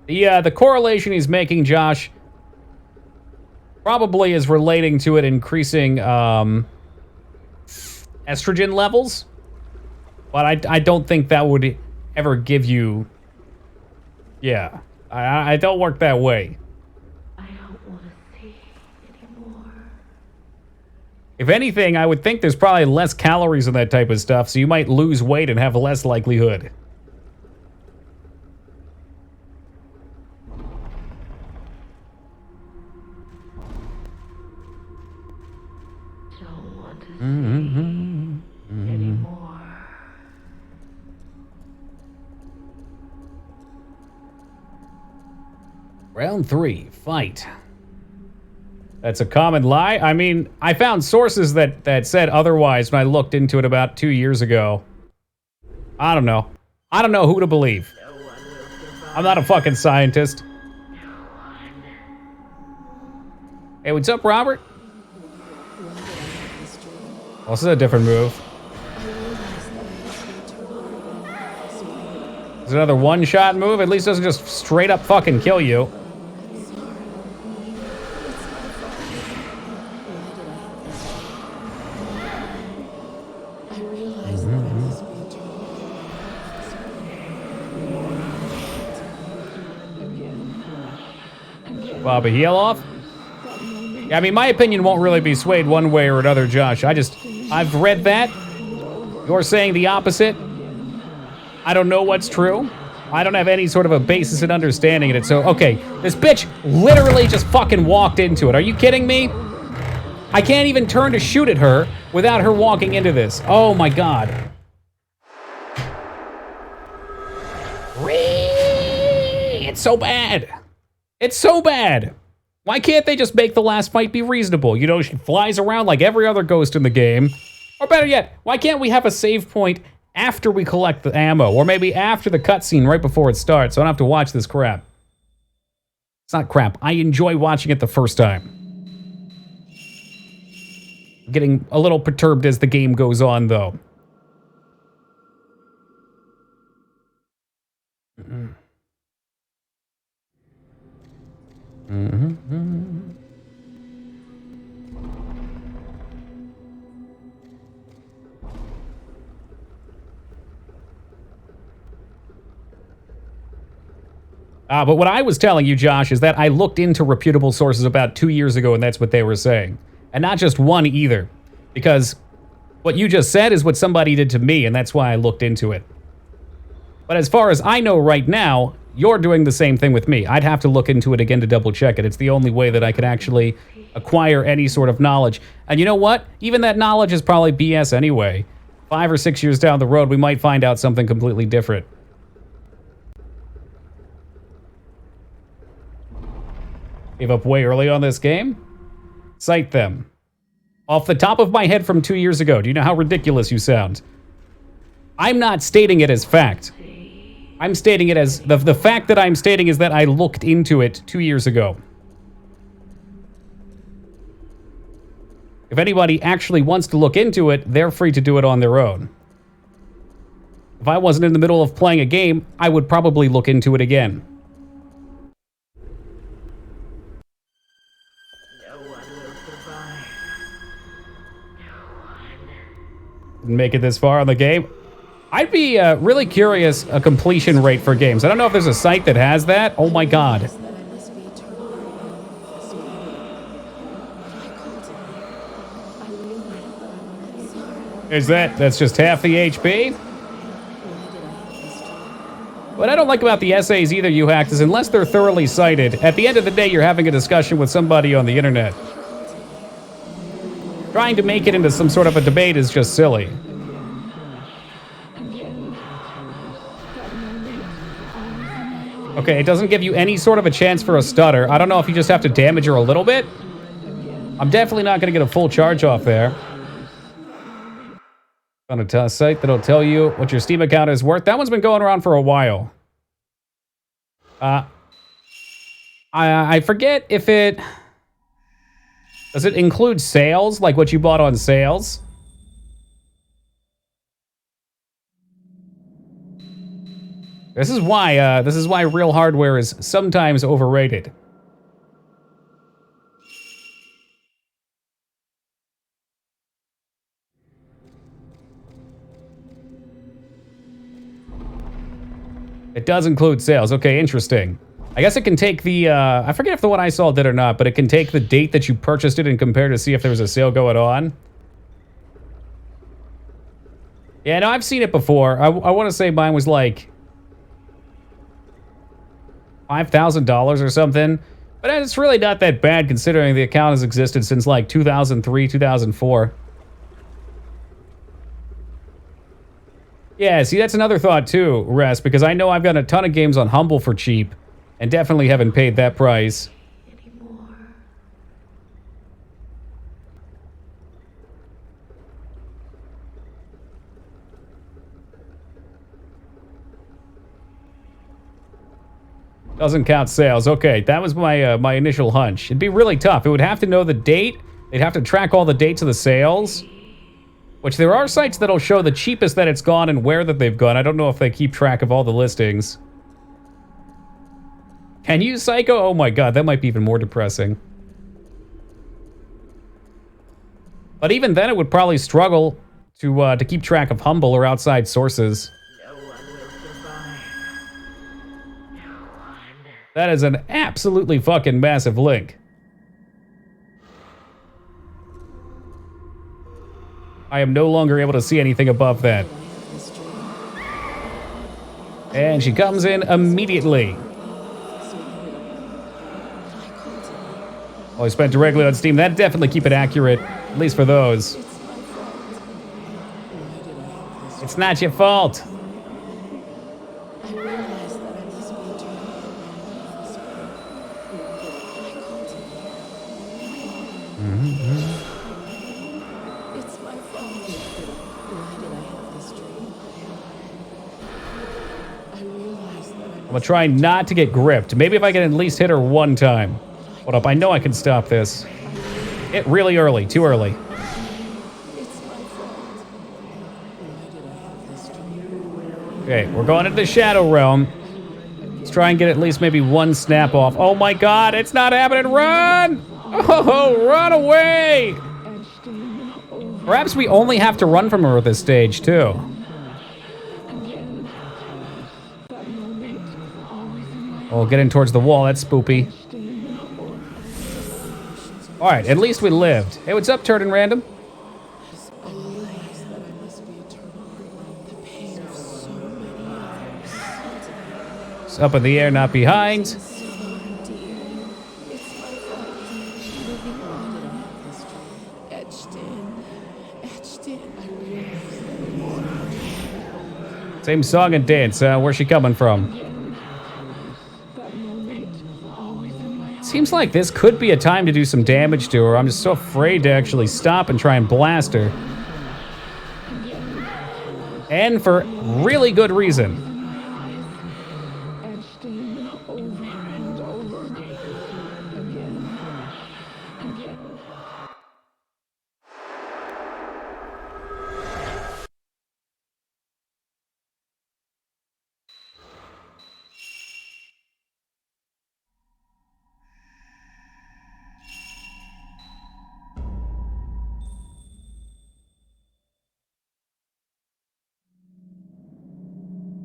The correlation he's making, Josh, probably is relating to it increasing estrogen levels. But I don't think that would ever give you... Yeah. I don't work that way. I don't want to see anymore. If anything, I would think there's probably less calories in that type of stuff, so you might lose weight and have less likelihood. Don't want to see anymore. Round 3, fight. That's a common lie. I mean, I found sources that said otherwise when I looked into it about 2 years ago. I don't know. I don't know who to believe. I'm not a fucking scientist. Hey, what's up, Robert? Oh, this is a different move. Is it another one-shot move? At least it doesn't just straight up fucking kill you. Bob, a heal off? Yeah, I mean, my opinion won't really be swayed one way or another, Josh. I've read that. You're saying the opposite. I don't know what's true. I don't have any sort of a basis in understanding it. So, okay, this bitch literally just fucking walked into it. Are you kidding me? I can't even turn to shoot at her without her walking into this. Oh my god. It's so bad. It's so bad. Why can't they just make the last fight be reasonable? You know, she flies around like every other ghost in the game. Or better yet, why can't we have a save point after we collect the ammo? Or maybe after the cutscene right before it starts, so I don't have to watch this crap. It's not crap. I enjoy watching it the first time. I'm getting a little perturbed as the game goes on, though. But what I was telling you, Josh, is that I looked into reputable sources about 2 years ago, and that's what they were saying. And not just one either. Because what you just said is what somebody did to me, and that's why I looked into it. But as far as I know right now, you're doing the same thing with me. I'd have to look into it again to double check it. It's the only way that I can actually acquire any sort of knowledge. And you know what? Even that knowledge is probably BS anyway. 5 or 6 years down the road, we might find out something completely different. Gave up way early on this game? Cite them. Off the top of my head from 2 years ago, do you know how ridiculous you sound? I'm not stating it as fact. I'm stating it as... The fact that I'm stating is that I looked into it 2 years ago. If anybody actually wants to look into it, they're free to do it on their own. If I wasn't in the middle of playing a game, I would probably look into it again. No one will survive. Didn't make it this far on the game. I'd be really curious a completion rate for games. I don't know if there's a site that has that. Oh my god. That's just half the HP? What I don't like about the essays either, you hacked, is unless they're thoroughly cited, at the end of the day, you're having a discussion with somebody on the internet. Trying to make it into some sort of a debate is just silly. Okay, it doesn't give you any sort of a chance for a stutter. I don't know if you just have to damage her a little bit. I'm definitely not going to get a full charge off there. On a site that'll tell you what your Steam account is worth. That one's been going around for a while. I forget if it... Does it include sales, like what you bought on sales? This is why real hardware is sometimes overrated. It does include sales. Okay, interesting. I guess it can take the, I forget if the one I saw did or not, but it can take the date that you purchased it and compare to see if there was a sale going on. Yeah, no, I've seen it before. I want to say mine was like $5,000 or something. But it's really not that bad considering the account has existed since like 2003, 2004. Yeah, see, that's another thought too, Res, because I know I've got a ton of games on Humble for cheap, and definitely haven't paid that price. Anymore. Doesn't count sales. Okay, that was my my initial hunch. It'd be really tough. It would have to know the date. They'd have to track all the dates of the sales. Which there are sites that'll show the cheapest that it's gone and where that they've gone. I don't know if they keep track of all the listings. Can you, Psycho? Oh my god, that might be even more depressing. But even then, it would probably struggle to keep track of Humble or outside sources. No one will survive. No one. That is an absolutely fucking massive link. I am no longer able to see anything above that. And she comes in immediately. Oh, I spent directly on Steam. That'd definitely keep it accurate, at least for those. It's not your fault. I'm gonna try not to get gripped. Maybe if I can at least hit her one time. Hold up, I know I can stop this. Hit really early, too early. Okay, we're going into the Shadow Realm. Let's try and get at least maybe one snap off. Oh my god, it's not happening! Run! Oh, run away! Perhaps we only have to run from her at this stage, too. Oh, getting towards the wall, that's spoopy. Alright, at least we lived. Hey, what's up, Turd and Random? It's up in the air, not behind. Same song and dance. Where's she coming from? Seems like this could be a time to do some damage to her. I'm just so afraid to actually stop and try and blast her. And for really good reason.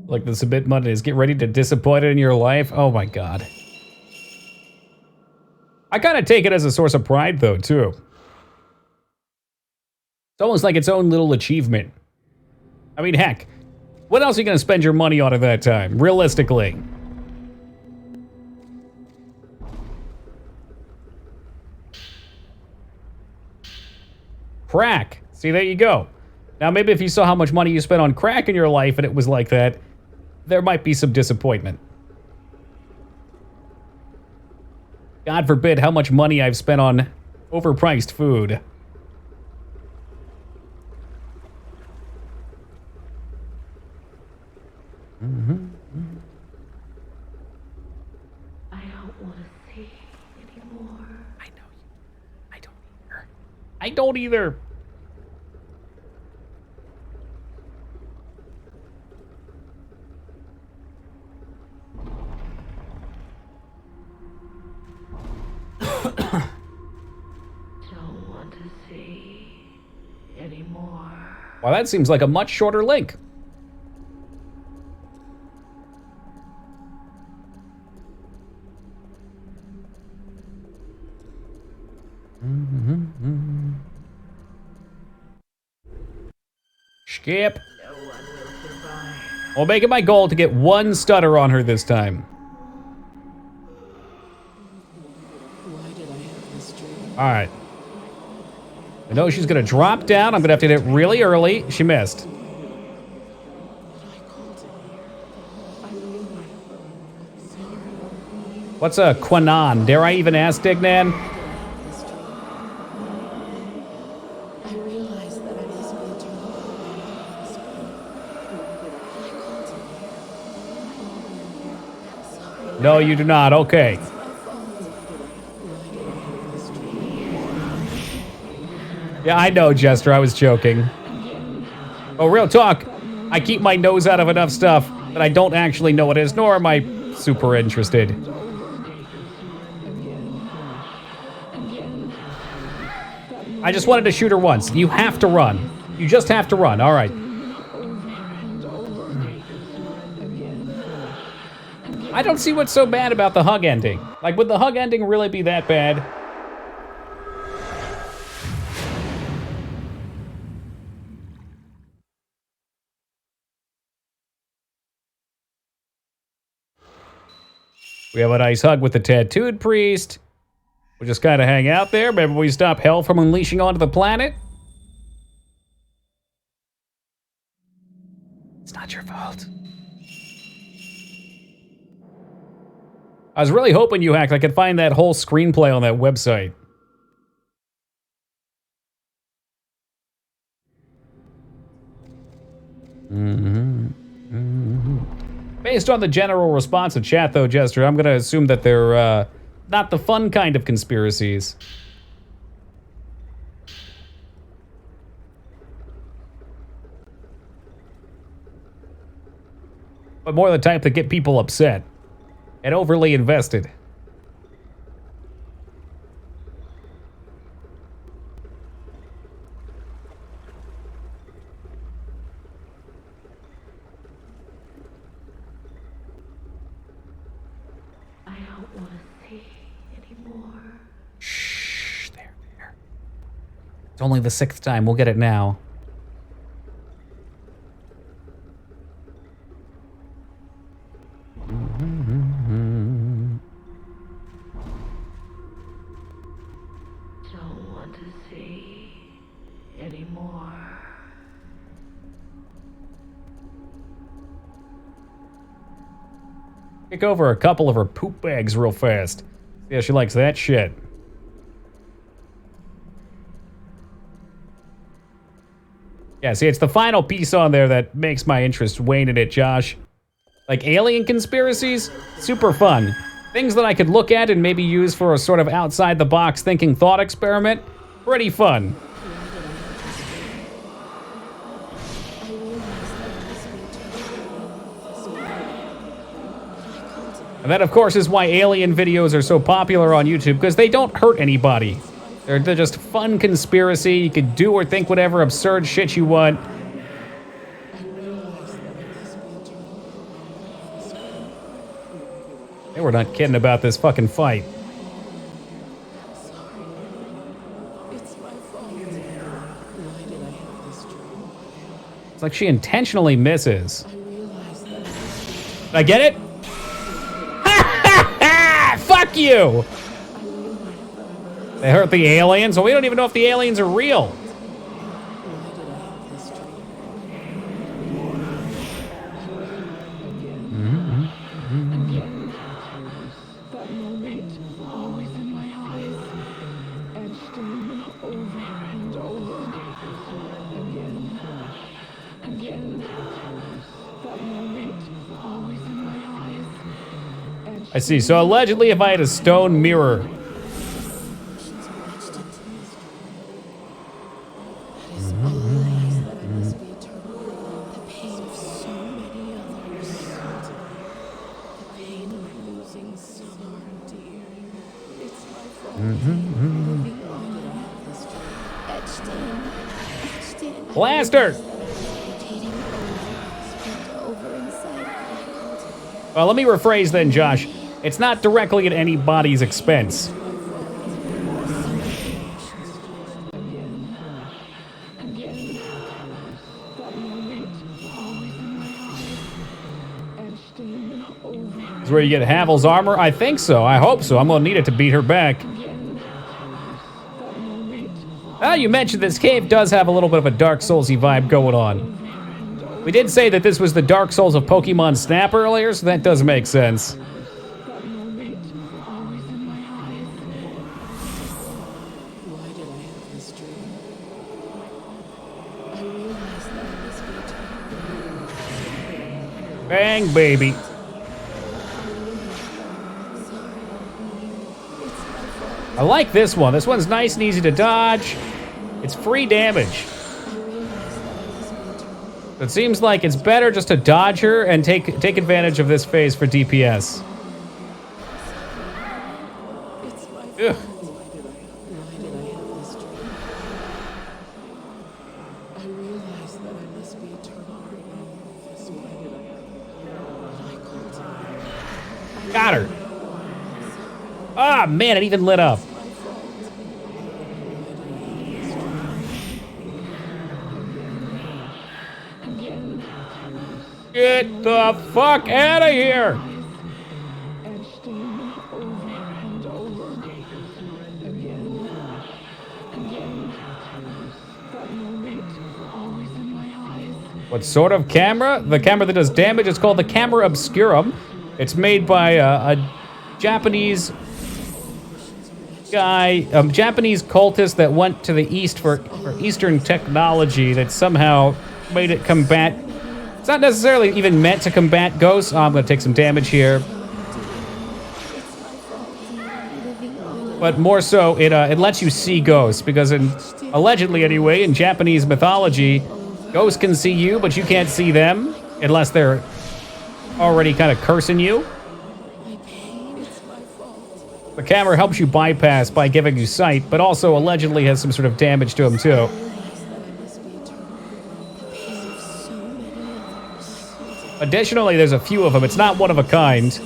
Like the submit button is get ready to disappoint in your life. Oh my god. I kind of take it as a source of pride though, too. It's almost like its own little achievement. I mean, heck, what else are you going to spend your money on at that time, realistically? Crack. See, there you go. Now, maybe if you saw how much money you spent on crack in your life and it was like that, there might be some disappointment. God forbid how much money I've spent on overpriced food. I don't want to see anymore. I know you. I don't either. I don't either. Don't want to see anymore. Well, that seems like a much shorter link. Skip. No one will survive. I'll make it my goal to get one stutter on her this time. Why did I have this dream? All right. I know she's gonna drop down. I'm gonna have to hit it really early. She missed. I called it here. I knew it. Sorry. What's a Quanon? Dare I even ask, Dignan? This dream. I realized that I must be eternal. This dream. I called it here. Sorry. No, you do not. Okay. My fault. Why did I have this dream? Yeah, I know, Jester. I was joking. Oh, real talk. I keep my nose out of enough stuff that I don't actually know what it is, nor am I super interested. I just wanted to shoot her once. You have to run. You just have to run. All right. I don't see what's so bad about the hug ending. Like, would the hug ending really be that bad? We have a nice hug with the tattooed priest. We'll just kind of hang out there. Maybe we stop hell from unleashing onto the planet. It's not your fault. I was really hoping, you hacked, I could find that whole screenplay on that website. Based on the general response of chat, though, Jester, I'm going to assume that they're not the fun kind of conspiracies. But more the type that get people upset and overly invested. I don't want to see anymore. Shh, there. It's only the 6th time. We'll get it now. Don't want to see anymore. Kick over a couple of her poop bags real fast. Yeah, she likes that shit. Yeah, see, it's the final piece on there that makes my interest wane in it, Josh. Like alien conspiracies? Super fun. Things that I could look at and maybe use for a sort of outside-the-box thinking thought experiment? Pretty fun. And that, of course, is why alien videos are so popular on YouTube, because they don't hurt anybody. They're just fun conspiracy. You can do or think whatever absurd shit you want. They were not kidding about this fucking fight. It's my fault. Why did I have this dream? It's like she intentionally misses. I realized that Did I get it? Fuck you! They hurt the aliens? Well, we don't even know if the aliens are real. why did I have this dream? That moment, always in my eyes, etched in over and over. Again. That moment, always in my eyes. I see. So allegedly, if I had a stone mirror, blaster. Well, let me rephrase then, Josh. It's not directly at anybody's expense. Is where you get Havel's armor? I think so. I hope so. I'm gonna need it to beat her back. Ah, you mentioned this cave does have a little bit of a Dark Souls-y vibe going on. We did say that this was the Dark Souls of Pokemon Snap earlier, so that does make sense. Why did I have this dream? I realized that I must be Bang, baby. I like this one. This one's nice and easy to dodge. It's free damage. It seems like it's better just to dodge her and take advantage of this phase for DPS. Ugh. Why did I have this dream? I realized that I must be eternal. Yes, why did I have Got her. Ah, man, it even lit up. Get the fuck out of here! etched in over and over again. That moment, always in my eyes. What sort of camera? The camera that does damage. It's called the Camera Obscurum. It's made by a Japanese guy, Japanese cultist that went to the East for Eastern technology that somehow made it combat. It's not necessarily even meant to combat ghosts. Oh, I'm gonna take some damage here. But more so, it lets you see ghosts, because allegedly anyway, in Japanese mythology, ghosts can see you, but you can't see them, unless they're already kind of cursing you. The camera helps you bypass by giving you sight, but also allegedly has some sort of damage to them too. Additionally, there's a few of them. It's not one of a kind.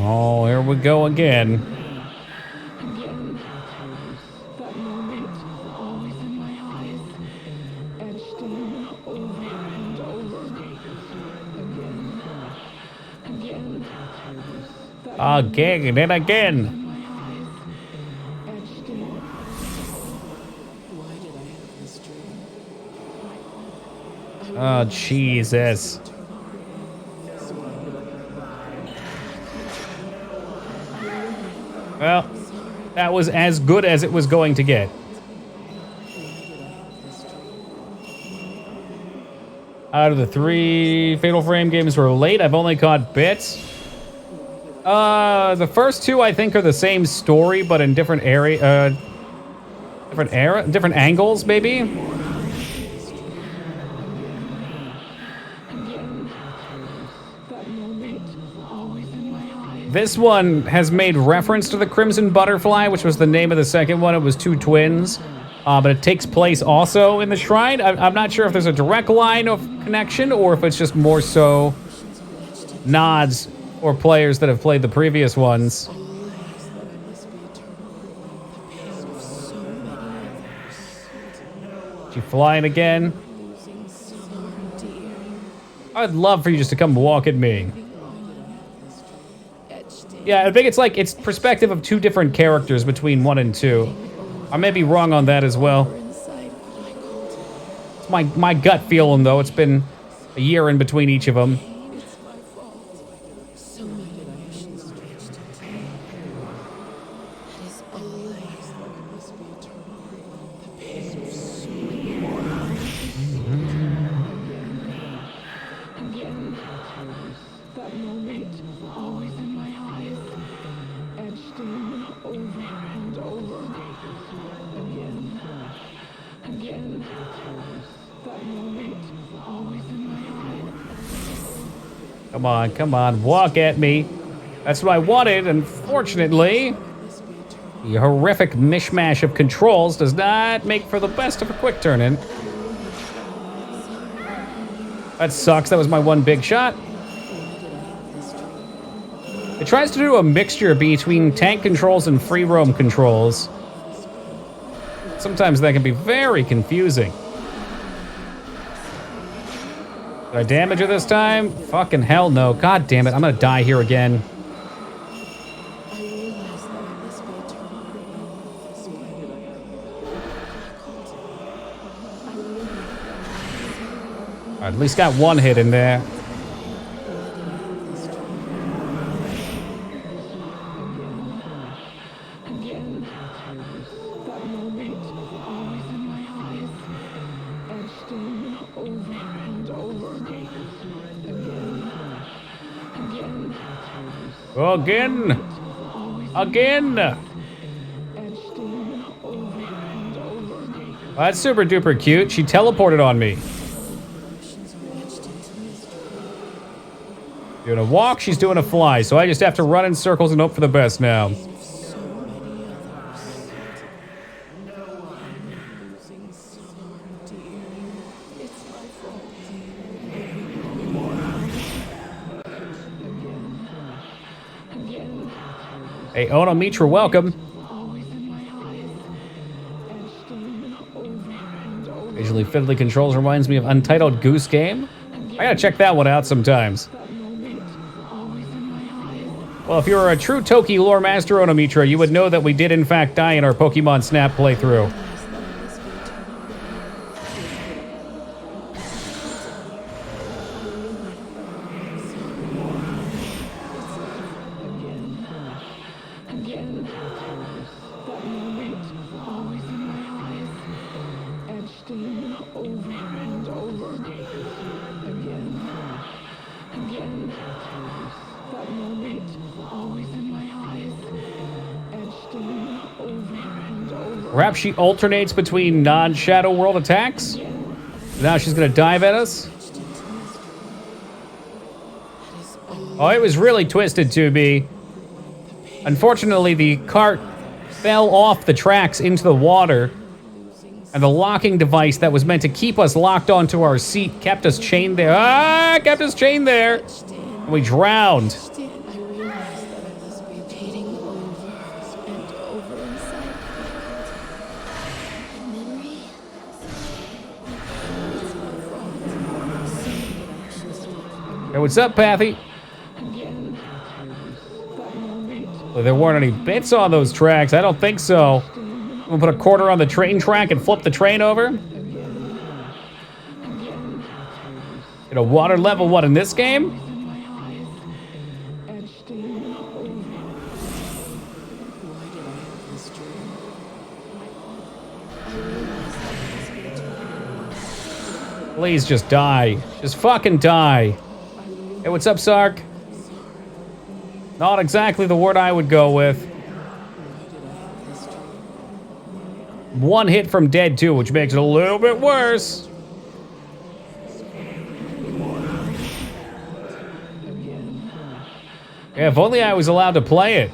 Oh, here we go again. That moment, always in my eyes, etched in over and over again. Again and again. Etched in. Why did I have this dream? Oh, Jesus. Well, that was as good as it was going to get. Out of the 3 Fatal Frame games were late, I've only caught bits. The first 2 I think are the same story, but in different different angles, maybe. This one has made reference to the Crimson Butterfly, which was the name of the second one. It was 2 twins. but it takes place also in the shrine. I'm not sure if there's a direct line of connection or if it's just more so nods or players that have played the previous ones. She flying again? I'd love for you just to come walk at me. Yeah, I think it's like, it's perspective of two different characters between 1 and 2. I may be wrong on that as well. It's my gut feeling, though. It's been a year in between each of them. Come on, walk at me. That's what I wanted, unfortunately. The horrific mishmash of controls does not make for the best of a quick turn-in. That sucks, that was my one big shot. It tries to do a mixture between tank controls and free roam controls. Sometimes that can be very confusing. Did I damage her this time? Fucking hell no. God damn it, I'm gonna die here again. I at least got one hit in there. Again! That's super duper cute. She teleported on me. Doing a walk, she's doing a fly, so I just have to run in circles and hope for the best now. Hey, Ono Mitra, welcome. Visually fiddly controls reminds me of Untitled Goose Game. I gotta check that one out sometimes. Well, if you're a true Toki lore master, Ono Mitra, you would know that we did in fact die in our Pokemon Snap playthrough. Perhaps she alternates between non-Shadow World attacks? Now she's gonna dive at us? Oh, it was really twisted to be. Unfortunately, the cart fell off the tracks into the water, and the locking device that was meant to keep us locked onto our seat kept us chained there. Ah, kept us chained there. And we drowned. Hey, what's up, Pathy? Well, there weren't any bits on those tracks. I don't think so. I'm gonna put a quarter on the train track and flip the train over. Get a water level one in this game? Please just die. Just fucking die. Hey, what's up, Sark? Not exactly the word I would go with. One hit from dead, too, which makes it a little bit worse. Yeah, if only I was allowed to play it.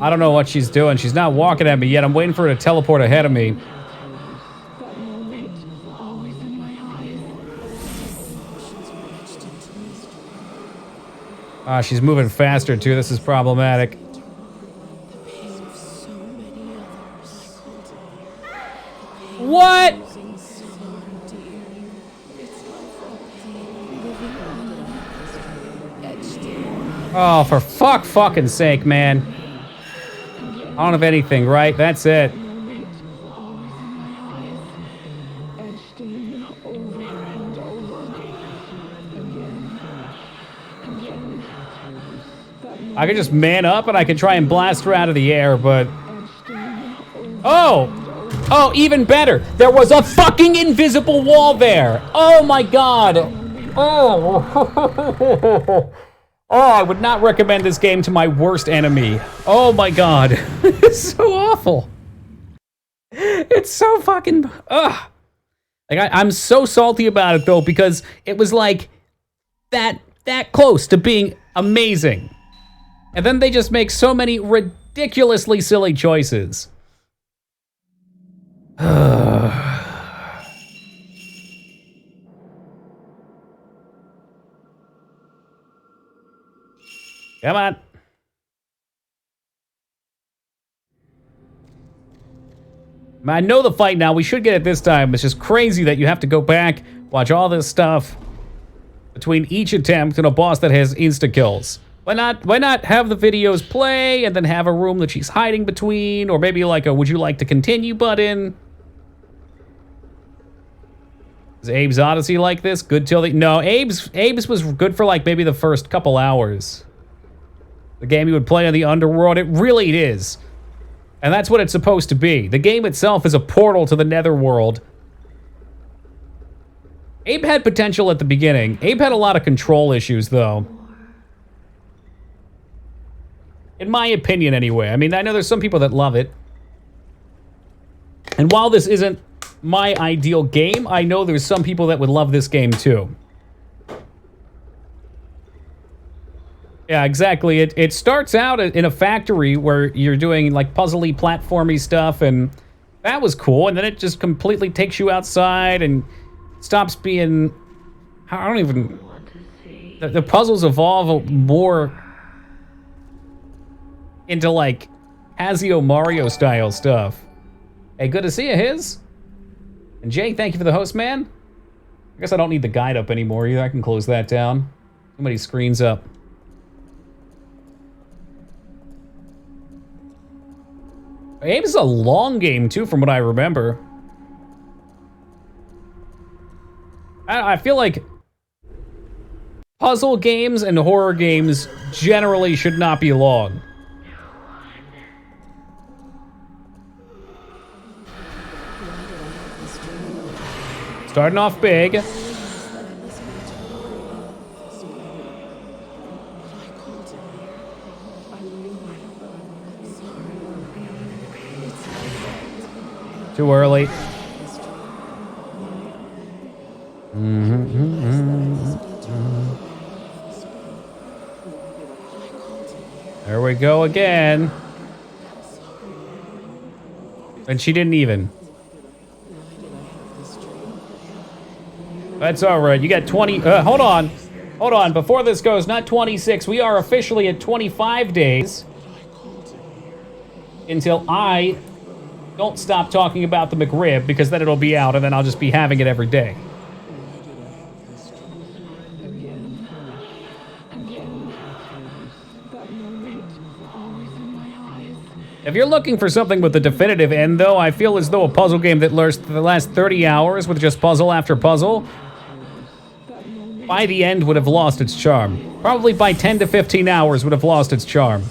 I don't know what she's doing. She's not walking at me yet. I'm waiting for her to teleport ahead of me. That moment is always in my eyes. She's moving faster, too. This is problematic. What? Oh, for fucking sake, man. I don't have anything, right? That's it. I could just man up and I could try and blast her out of the air, but... Oh! Oh, even better! There was a fucking invisible wall there! Oh my god! Oh! Oh, I would not recommend this game to my worst enemy. Oh my god. It's so awful. It's so fucking... Ugh. Like, I'm so salty about it, though, because it was, like, that close to being amazing. And then they just make so many ridiculously silly choices. Come on. I know the fight now. We should get it this time. It's just crazy that you have to go back, watch all this stuff between each attempt and a boss that has insta-kills. Why not have the videos play and then have a room that she's hiding between, or maybe like a would you like to continue button? Is Abe's Odyssey like this? Good till the... No, Abe's was good for like maybe the first couple hours. The game you would play in the underworld, it really is. And that's what it's supposed to be. The game itself is a portal to the netherworld. Abe had potential at the beginning. Abe had a lot of control issues, though. In my opinion, anyway. I mean, I know there's some people that love it. And while this isn't my ideal game, I know there's some people that would love this game, too. Yeah, exactly. It starts out in a factory where you're doing like puzzly, platformy stuff, and that was cool. And then it just completely takes you outside and stops being... I don't even... The puzzles evolve more into like Hazio Mario style stuff. Hey, good to see you, Hiz. And Jay, thank you for the host, man. I guess I don't need the guide up anymore either. I can close that down. Too many screens up. Abe is a long game, too, from what I remember. I feel like puzzle games and horror games generally should not be long. Starting off big. Too early. There we go again. And she didn't even. That's all right. You got 20. Hold on. Hold on. Before this goes, not 26. We are officially at 25 days until I don't stop talking about the McRib, because then it'll be out and then I'll just be having it every day. If you're looking for something with a definitive end, though, I feel as though a puzzle game that lasts 30 hours with just puzzle after puzzle, by the end would have lost its charm. Probably by 10 to 15 hours would have lost its charm.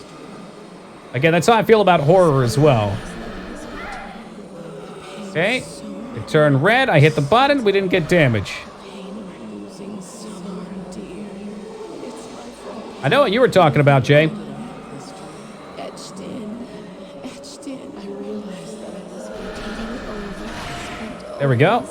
Again, that's how I feel about horror as well. Okay, it turned red, I hit the button, we didn't get damage. I know what you were talking about, Jay. There we go.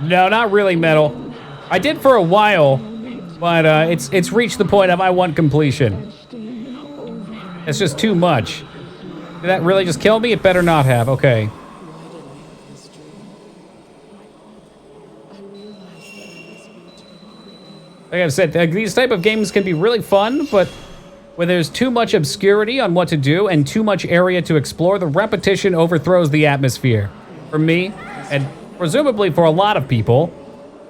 No, not really metal. I did for a while, but it's reached the point of I want completion. It's just too much. Did that really just kill me? It better not have. Okay. Like I've said, these type of games can be really fun, but when there's too much obscurity on what to do and too much area to explore, the repetition overthrows the atmosphere. For me, and presumably for a lot of people,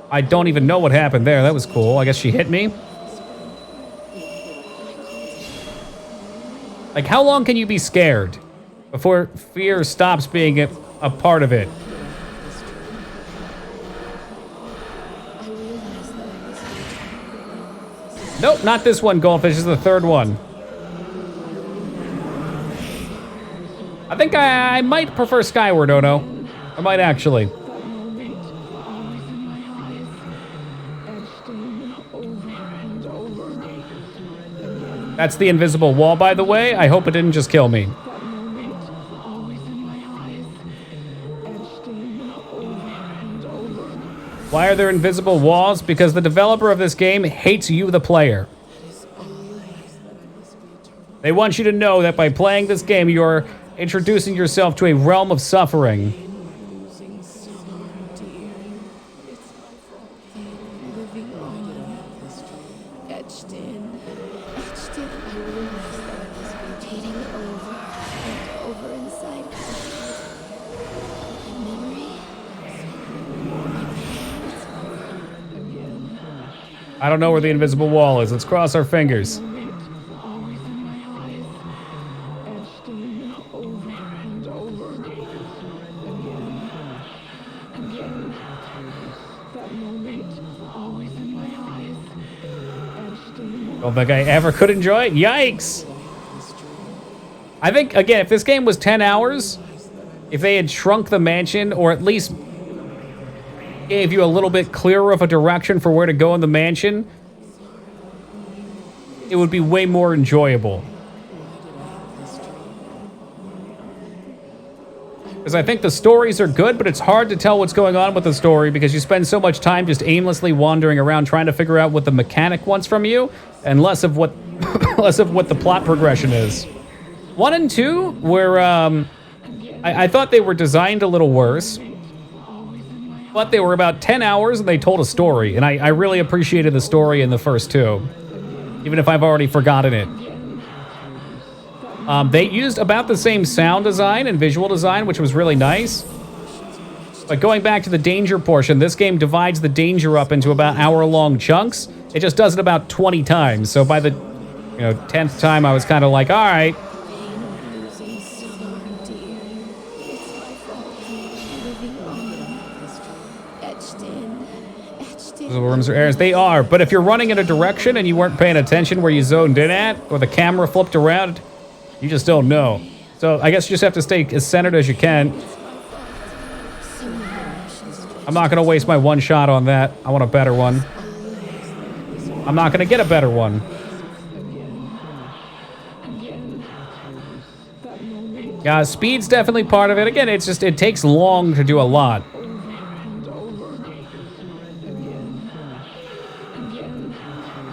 I don't even know what happened there. That was cool. I guess she hit me. Like, how long can you be scared before fear stops being a part of it? Nope, not this one, Goldfish. This is the third one. I think I might prefer Skyward, Ono. I might actually. That's the invisible wall, by the way. I hope it didn't just kill me. Why are there invisible walls? Because the developer of this game hates you, the player. They want you to know that by playing this game, you're introducing yourself to a realm of suffering. I don't know where the invisible wall is. Let's cross our fingers. Don't think I ever could enjoy it. Yikes! I think, again, if this game was 10 hours, if they had shrunk the mansion, or at least gave you a little bit clearer of a direction for where to go in the mansion, it would be way more enjoyable. Because I think the stories are good, but it's hard to tell what's going on with the story because you spend so much time just aimlessly wandering around trying to figure out what the mechanic wants from you, and less of what less of what the plot progression is. 1 and 2 were I thought they were designed a little worse. But they were about 10 hours and they told a story. And I really appreciated the story in the first two. Even if I've already forgotten it. They used about the same sound design and visual design, which was really nice. But going back to the danger portion, this game divides the danger up into about hour-long chunks. It just does it about 20 times. So by the 10th time, I was kind of like, all right. The rooms are errors. They are, but if you're running in a direction and you weren't paying attention where you zoned in at, or the camera flipped around, you just don't know. So I guess you just have to stay as centered as you can. I'm not going to waste my one shot on that. I want a better one. I'm not going to get a better one. Yeah, speed's definitely part of it. Again, it's just, it takes long to do a lot.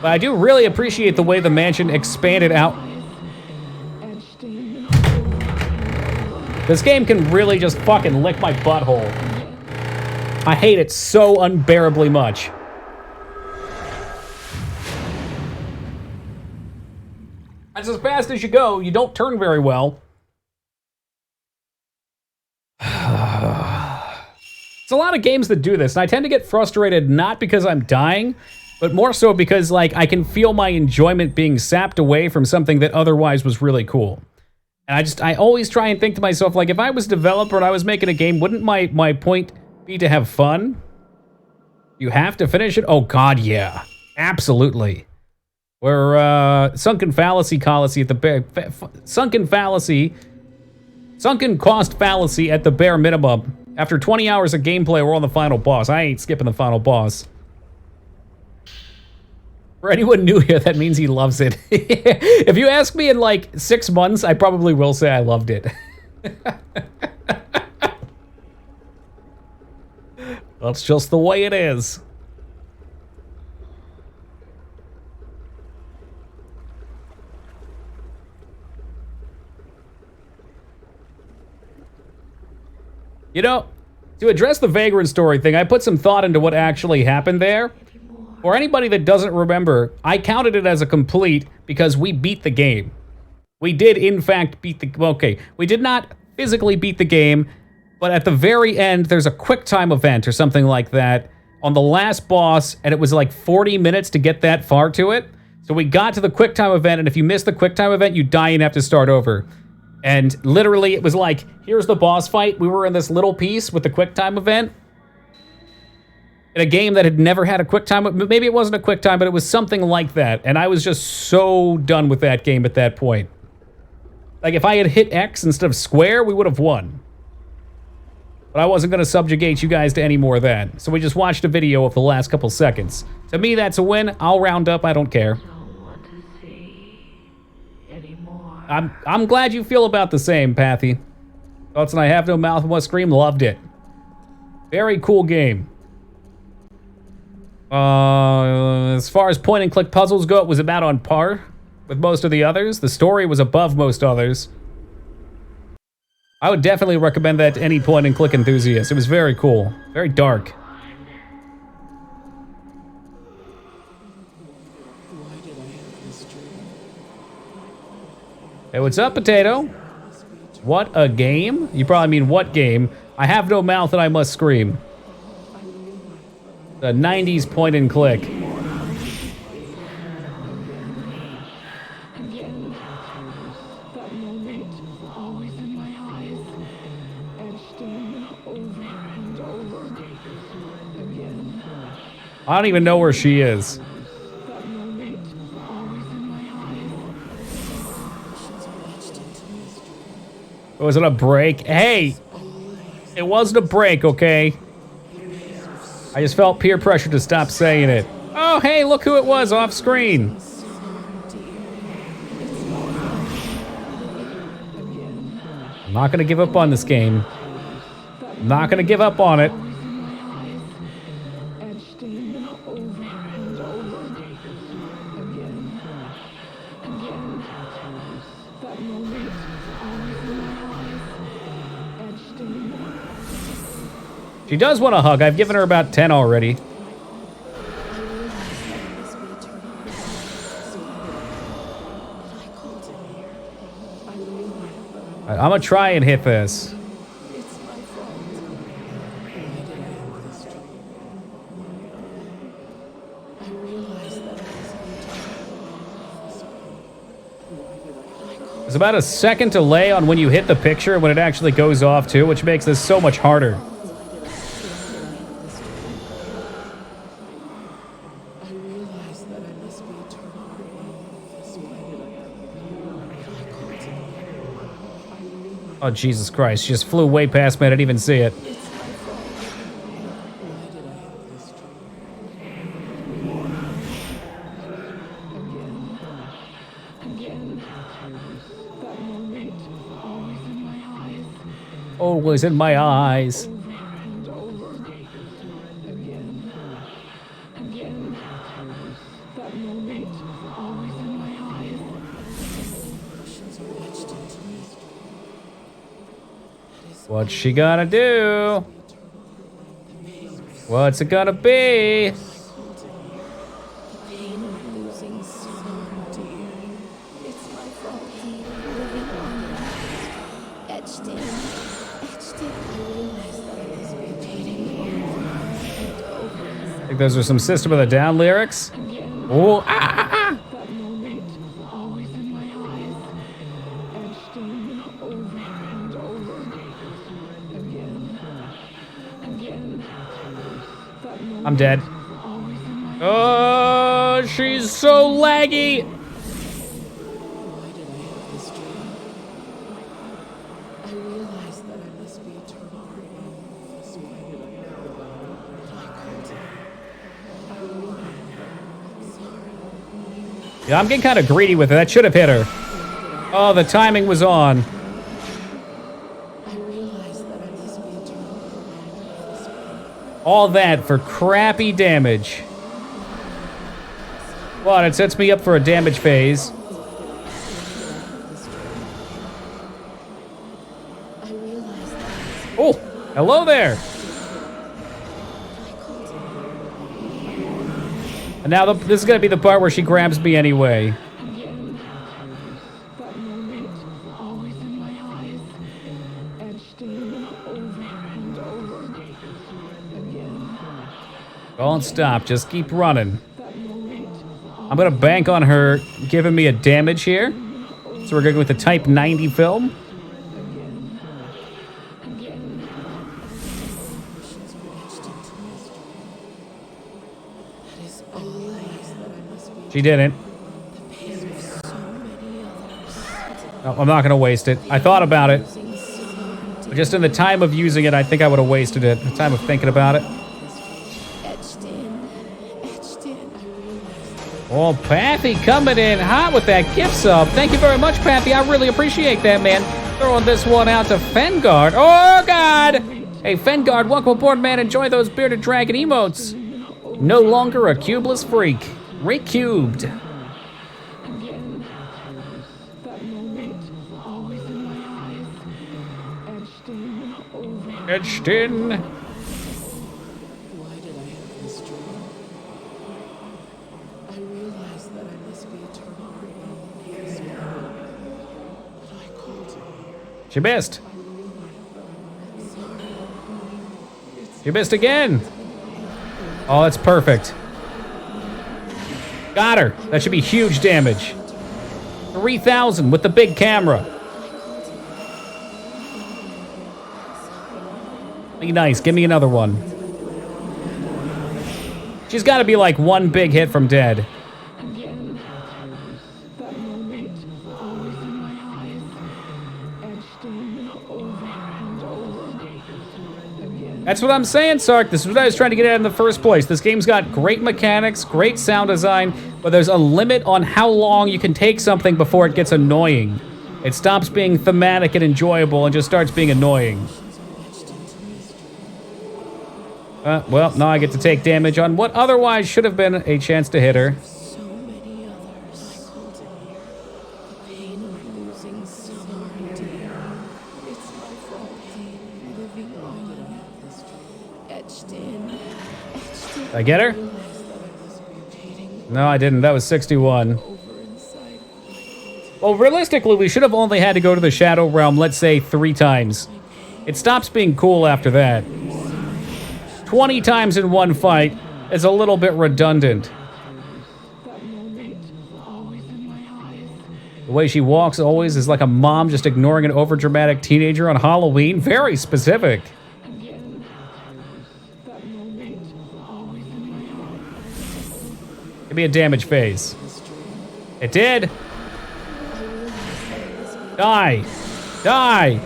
But I do really appreciate the way the mansion expanded out. This game can really just fucking lick my butthole. I hate it so unbearably much. That's as fast as you go. You don't turn very well. It's a lot of games that do this, and I tend to get frustrated not because I'm dying, but more so because, like, I can feel my enjoyment being sapped away from something that otherwise was really cool. And I always try and think to myself, like, if I was a developer and I was making a game, wouldn't my point be to have fun? You have to finish it? Oh, God, yeah. Absolutely. We're, sunken cost fallacy at the bare minimum. After 20 hours of gameplay, we're on the final boss. I ain't skipping the final boss. For anyone new here, that means he loves it. If you ask me in like 6 months, I probably will say I loved it. That's just the way it is. You know, to address the Vagrant story thing, I put some thought into what actually happened there. For anybody that doesn't remember, I counted it as a complete because we beat the game. We did, in fact, beat the... Okay, we did not physically beat the game, but at the very end, there's a QuickTime event or something like that on the last boss, and it was like 40 minutes to get that far to it. So we got to the QuickTime event, and if you miss the QuickTime event, you die and have to start over. And literally, it was like, here's the boss fight. We were in this little piece with the QuickTime event. In a game that had never had a QuickTime. Maybe it wasn't a QuickTime, but it was something like that. And I was just so done with that game at that point. Like, if I had hit X instead of square, we would have won. But I wasn't going to subjugate you guys to any more of that. So we just watched a video of the last couple seconds. To me, that's a win. I'll round up. I don't care. Don't want to see anymore. I'm glad you feel about the same, Pathy. Thoughts and I Have No Mouth and Must Scream. Loved it. Very cool game. As far as point-and-click puzzles go, it was about on par with most of the others. The story was above most others. I would definitely recommend that to any point-and-click enthusiast. It was very cool. Very dark. Hey, what's up, Potato? What a game? You probably mean what game? I have no mouth and I must scream. The 90s point-and-click. Again, that moment always in my eyes, etched in over and over. Again, I don't even know where she is. that moment always in my eyes. Was it a break? Hey! It wasn't a break, okay? I just felt peer pressure to stop saying it. Oh, hey, look who it was off screen. I'm not gonna give up on this game. I'm not gonna give up on it. Etched in over and over. Again, that moment always in my eyes, etched in. She does want a hug. I've given her about 10 already. I'm gonna try and hit this. There's about a second delay on when you hit the picture and when it actually goes off too, which makes this so much harder. Oh, Jesus Christ. She just flew way past me. I didn't even see it. Always in my eyes. What's she gonna do? What's it gonna be? I think those are some System of a Down lyrics. Oh, That moment always in my eyes, etched in over and over. Again, that moment I'm dead. always in my Oh, she's so laggy. I realized that I must be eternal. Yeah, I'm getting kind of greedy with it. That should have hit her. Oh, the timing was on. All that for crappy damage. What, it sets me up for a damage phase. Oh, hello there. And now this is gonna be the part where she grabs me anyway. That moment, always in my eyes, etched in over and over again. Don't stop, just keep running. That moment, I'm gonna bank on her giving me a damage here. So we're going with the Type 90 film. She didn't. No, I'm not gonna waste it. I thought about it. But just in the time of using it, I think I would have wasted it. The time of thinking about it. Oh, Pathy coming in hot with that gift sub. Thank you very much, Pathy. I really appreciate that, man. Throwing this one out to Fengard. Oh, God! Hey, Fengard, welcome aboard, man. Enjoy those bearded dragon emotes. No longer a cubeless freak. Recubed. that moment, always in my eyes, etched in over. Etched in. Why did I have this dream? I realized that I must be eternal. But I called it. She missed. She missed again. Oh, that's perfect. Got her. That should be huge damage. 3,000 with the big camera. Be nice. Give me another one. She's got to be like one big hit from dead. Again, that moment, always in my eyes, etched in over and over again. That's what I'm saying, Sark. This is what I was trying to get at in the first place. This game's got great mechanics, great sound design, but there's a limit on how long you can take something before it gets annoying. It stops being thematic and enjoyable and just starts being annoying. Well, now I get to take damage on what otherwise should have been a chance to hit her. So many others. The pain of losing someone dear. It's my fault. Living on. Etched in. Did I get her? No, I didn't. That was 61. Well, realistically, we should have only had to go to the Shadow Realm, let's say, 3 times. It stops being cool after that. 20 times in one fight is a little bit redundant. That moment, always in my eyes. The way she walks always is like a mom just ignoring an overdramatic teenager on Halloween. Very specific. Again, that moment, always in my eyes. Give me a damage phase. It did. Die. Die.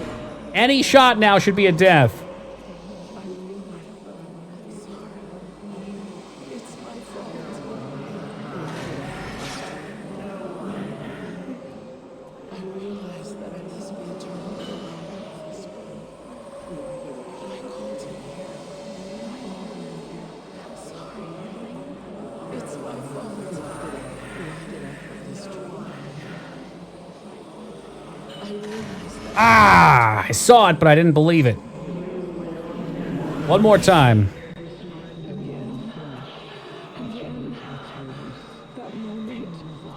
Any shot now should be a death. Ah, I saw it, but I didn't believe it. One more time.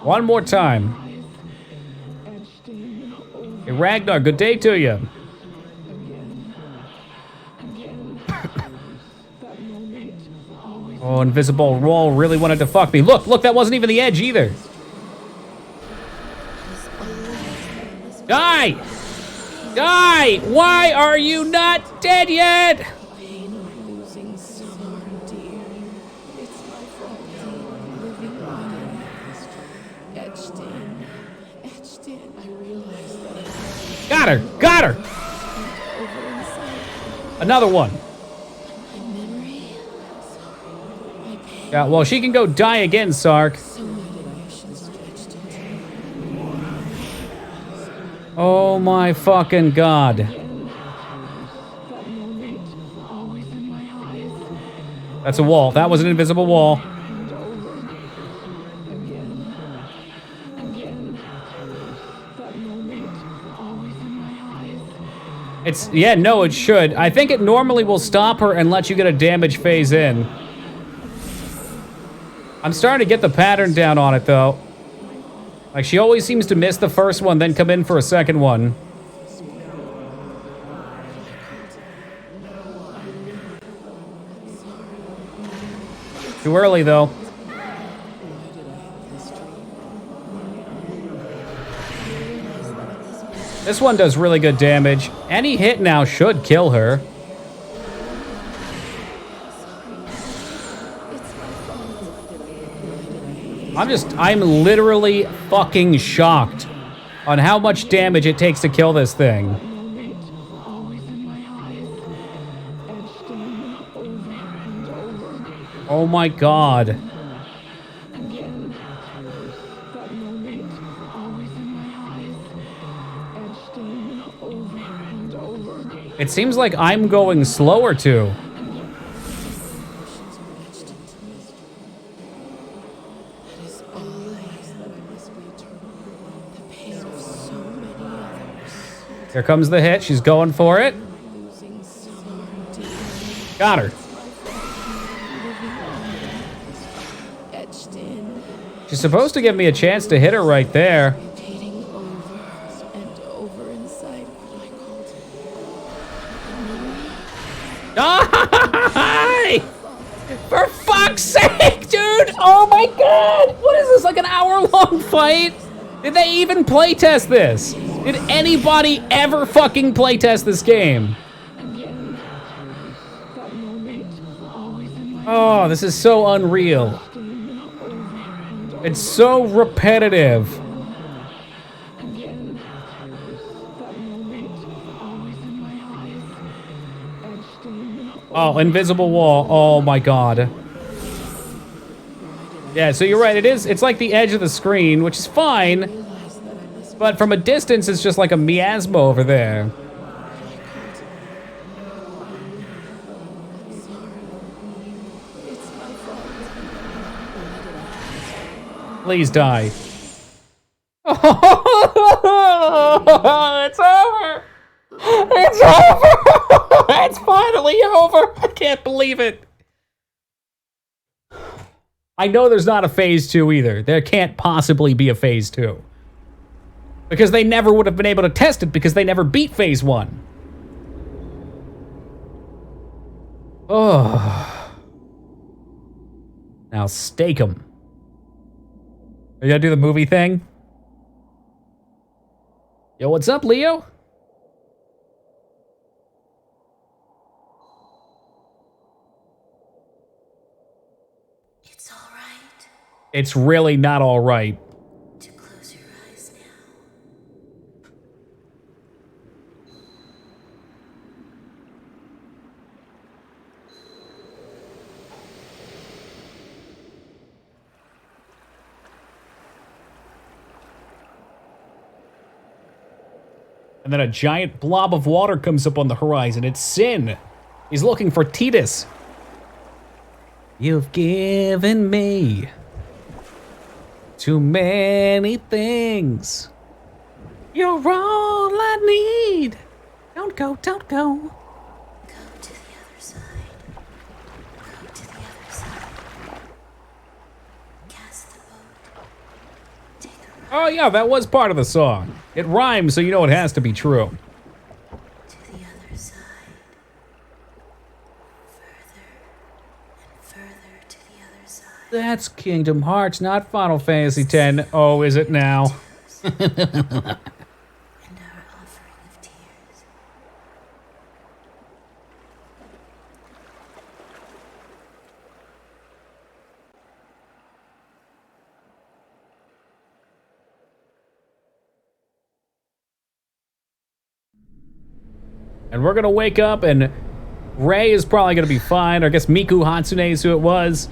One more time. Hey, Ragnar, good day to you. Oh, Invisible Roll really wanted to fuck me. Look, look, that wasn't even the edge either. Die! Die! Why are you not dead yet? Pain of losing someone dear. It's my fault. Living on. Etched in. Etched in. I realized that Got her! Got her! over inside Another one. my memory. Sorry. My pain. Yeah, well, she can go die again, Sark. So many emotions stretched into Oh my fucking god. that moment. Always in my eyes. That's a wall. That was an invisible wall. and over again, again. That moment, always in my eyes. It's, yeah, no, it should. I think it normally will stop her and let you get a damage phase in. I'm starting to get the pattern down on it, though. Like, she always seems to miss the first one, then come in for a second one. Too early, though. This one does really good damage. Any hit now should kill her. I'm literally fucking shocked on how much damage it takes to kill this thing. Moment, always in my eyes. Etched in over and over Oh my god. again. That moment, always in my eyes. Etched in over and over. It seems like I'm going slower too. That is all I ask, that I must be eternal. The pain of so many others. Here comes the hit. She's going for it. Losing so deep. Got her. Etched in, She's supposed to give me a chance to hit her right there. rotating over and over inside what I called Die! For fuck's sake, dude! Oh my god! What is this, like an hour-long fight? Did they even playtest this? Did anybody ever fucking playtest this game? again. That moment, always in my Oh, this is so unreal. It's so repetitive. again. That moment, always in my eyes. Etched in Oh, invisible wall. Oh my god. Yeah, so you're right. It's like the edge of the screen, which is fine. But from a distance, it's just like a miasma over there. Please die. It's over. It's over. It's finally over. I can't believe it. I know there's not a phase 2 either. There can't possibly be a phase 2. Because they never would have been able to test it because they never beat phase 1. Oh. Now stake 'em. Are you gonna do the movie thing? Yo, what's up, Leo? It's all right It's really not all right. to close your eyes now. And then a giant blob of water comes up on the horizon. It's Sin. He's looking for Titus. You've given me too many things. You're all I need. Don't go, don't go. Go to the other side. Go to the other side. Cast the boat. Take a Oh yeah, that was part of the song. It rhymes, so you know it has to be true. ride to the other side. Further and further to the other side. That's Kingdom Hearts, not Final Fantasy X. Oh, is it now? And our offering of tears. And we're gonna wake up and Ray is probably gonna be fine, or I guess Miku Hatsune is who it was.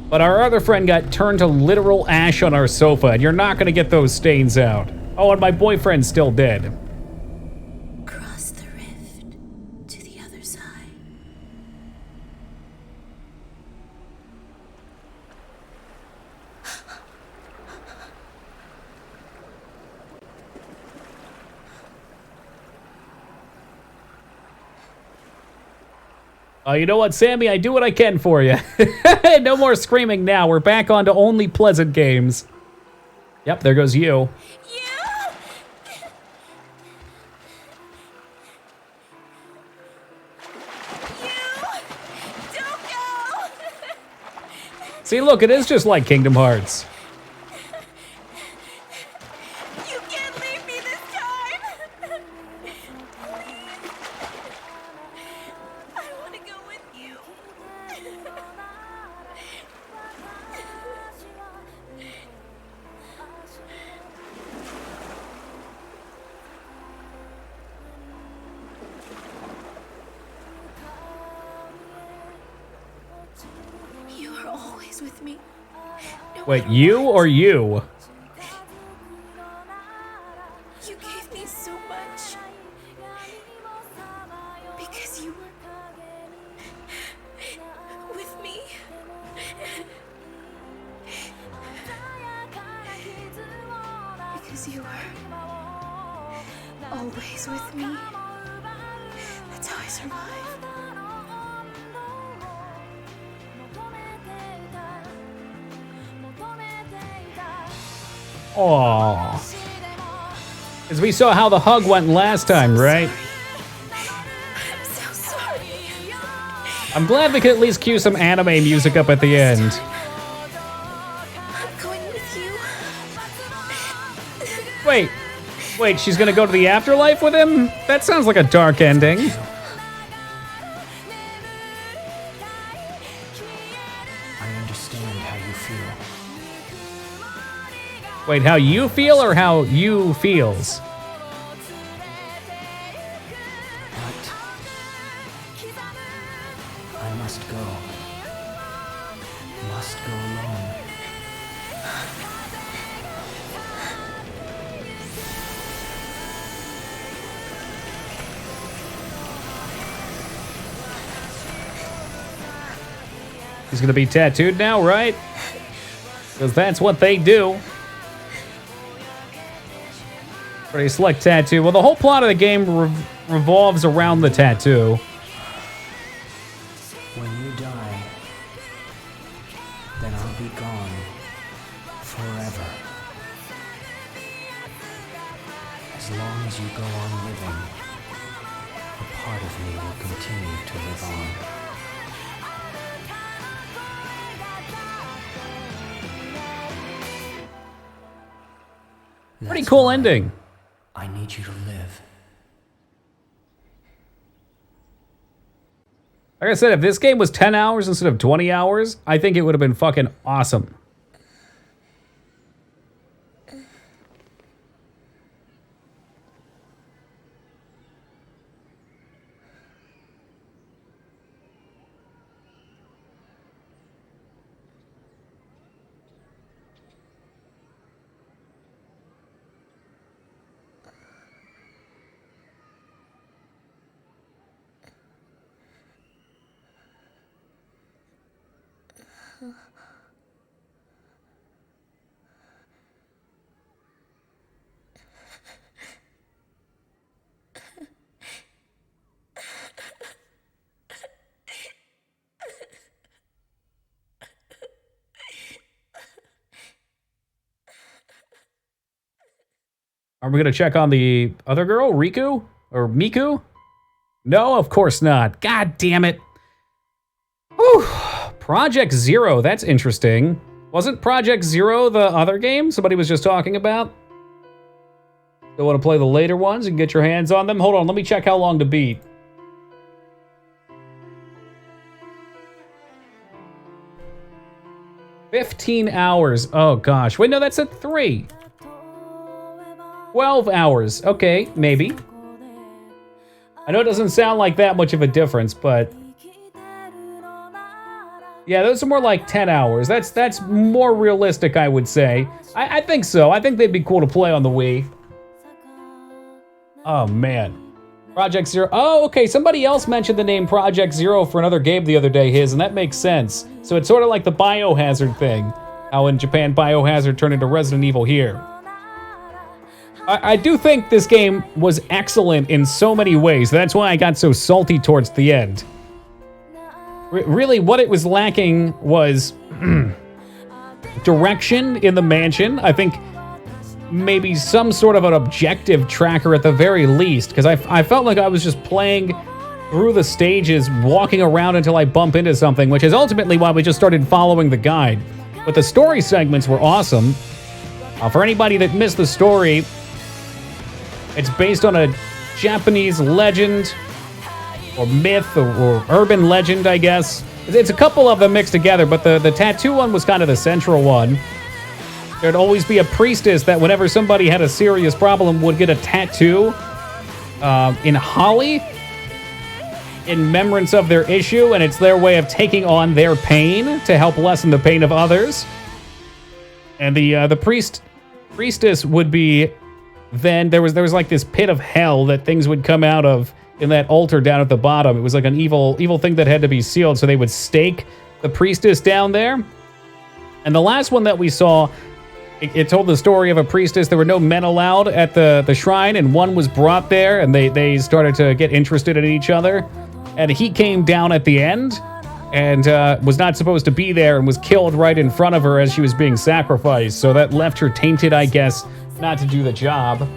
But our other friend got turned to literal ash on our sofa, and you're not gonna get those stains out. Oh, and my boyfriend's still dead. Cross the rift to the other side. You know what, Sammy? I do what I can for you. No more screaming now. We're back on to only pleasant games. Yep, there goes you. See, look, it is just like Kingdom Hearts. You can't leave me this time! I want to go with you. You are always with me. No Wait, matter you what. or you? You gave me so much. Because you were with me. Because you were always with me. That's how I survived. Aww. As we saw how the hug went last time, right? I'm so sorry. I'm glad we could at least cue some anime music up at the end. I'm going with you. Wait, she's gonna go to the afterlife with him? That sounds like a dark ending. I understand how you feel. Wait, how you feel or how you feels? But I must go. Must go alone. He's gonna be tattooed now, right? Because that's what they do. Pretty slick tattoo. Well, the whole plot of the game revolves around the tattoo. When you die, then I'll be gone forever. As long as you go on living, a part of me will continue to live on. Pretty That's cool why ending. I need you to live. Like I said, if this game was 10 hours instead of 20 hours, I think it would have been fucking awesome. Are we gonna check on the other girl, Riku? Or Miku? No, of course not. God damn it. Whew. Project Zero, that's interesting. Wasn't Project Zero the other game somebody was just talking about? Still want to play the later ones and get your hands on them? Hold on, let me check how long to beat. $15 hours. Oh gosh. Wait, no, that's at 3. 12 hours. Okay, maybe. I know it doesn't sound like that much of a difference, but yeah, those are more like 10 hours. That's more realistic, I would say. I think so. I think they'd be cool to play on the Wii. Oh, man. Project Zero. Oh, okay. Somebody else mentioned the name Project Zero for another game the other day, and that makes sense. So it's sort of like the Biohazard thing. How in Japan, Biohazard turned into Resident Evil here. I do think this game was excellent in so many ways. That's why I got so salty towards the end. Really, what it was lacking was direction in the mansion. I think maybe some sort of an objective tracker at the very least, because I felt like I was just playing through the stages, walking around until I bump into something, which is ultimately why we just started following the guide. But the story segments were awesome. For anybody that missed the story, it's based on a Japanese legend or myth or urban legend, I guess. It's a couple of them mixed together, but the tattoo one was kind of the central one. There'd always be a priestess that whenever somebody had a serious problem would get a tattoo in holly in remembrance of their issue, and it's their way of taking on their pain to help lessen the pain of others. And the priestess would be then there was like this pit of hell that things would come out of in that altar down at the bottom. It was like an evil thing that had to be sealed, so they would stake the priestess down there. And the last one that we saw, it told the story of a priestess. There were no men allowed at the shrine, and one was brought there, and they started to get interested in each other. And he came down at the end and was not supposed to be there and was killed right in front of her as she was being sacrificed. So that left her tainted, I guess, not to do the job.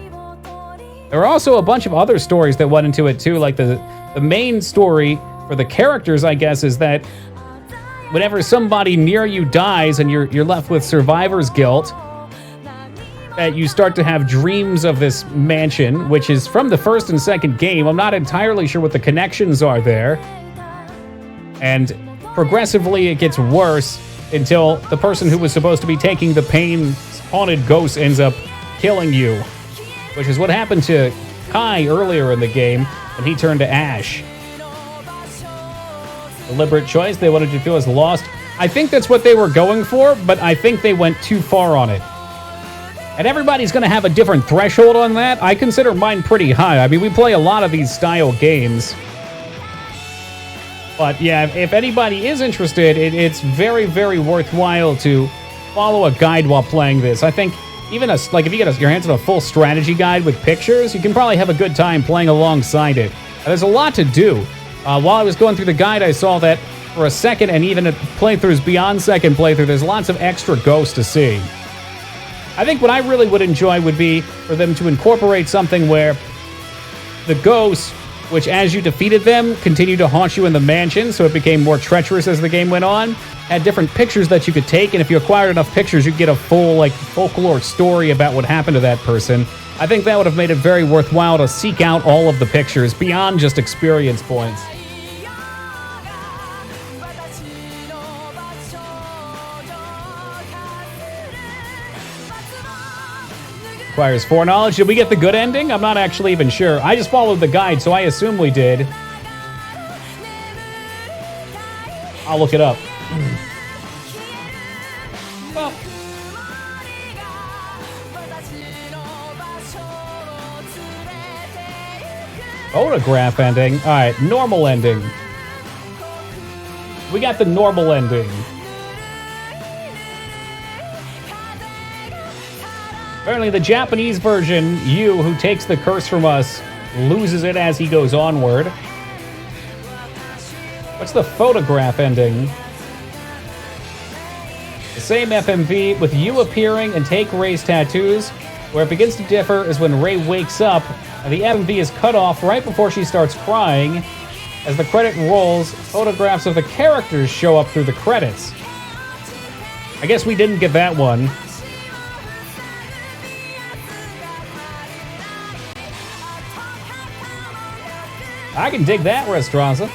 There were also a bunch of other stories that went into it too, like the main story for the characters, I guess, is that whenever somebody near you dies and you're left with survivor's guilt, that you start to have dreams of this mansion, which is from the first and second game. I'm not entirely sure what the connections are there. And progressively it gets worse until the person who was supposed to be taking the pain, haunted ghost, ends up killing you, which is what happened to Kai earlier in the game when he turned to ash. Deliberate choice. They wanted you to feel as lost. I think that's what they were going for, but I think they went too far on it. And everybody's going to have a different threshold on that. I consider mine pretty high. I mean, we play a lot of these style games. But yeah, if anybody is interested, it's very, very worthwhile to follow a guide while playing this. I think even if you get your hands on a full strategy guide with pictures, you can probably have a good time playing alongside it. There's a lot to do. While I was going through the guide, I saw that for a second and even at playthroughs beyond second playthrough, there's lots of extra ghosts to see. I think what I really would enjoy would be for them to incorporate something where the ghosts, which as you defeated them, continued to haunt you in the mansion, so it became more treacherous as the game went on, had different pictures that you could take, and if you acquired enough pictures, you'd get a full, folklore story about what happened to that person. I think that would have made it very worthwhile to seek out all of the pictures beyond just experience points. Requires foreknowledge. Did we get the good ending? I'm not actually even sure. I just followed the guide, so I assume we did. I'll look it up. Well. Photograph ending. All right, normal ending. We got the normal ending. Apparently the Japanese version, Yu, who takes the curse from us, loses it as he goes onward. What's the photograph ending? The same FMV with Yu appearing and take Ray's tattoos. Where it begins to differ is when Ray wakes up and the FMV is cut off right before she starts crying. As the credit rolls, photographs of the characters show up through the credits. I guess we didn't get that one. I can dig that, Restranza.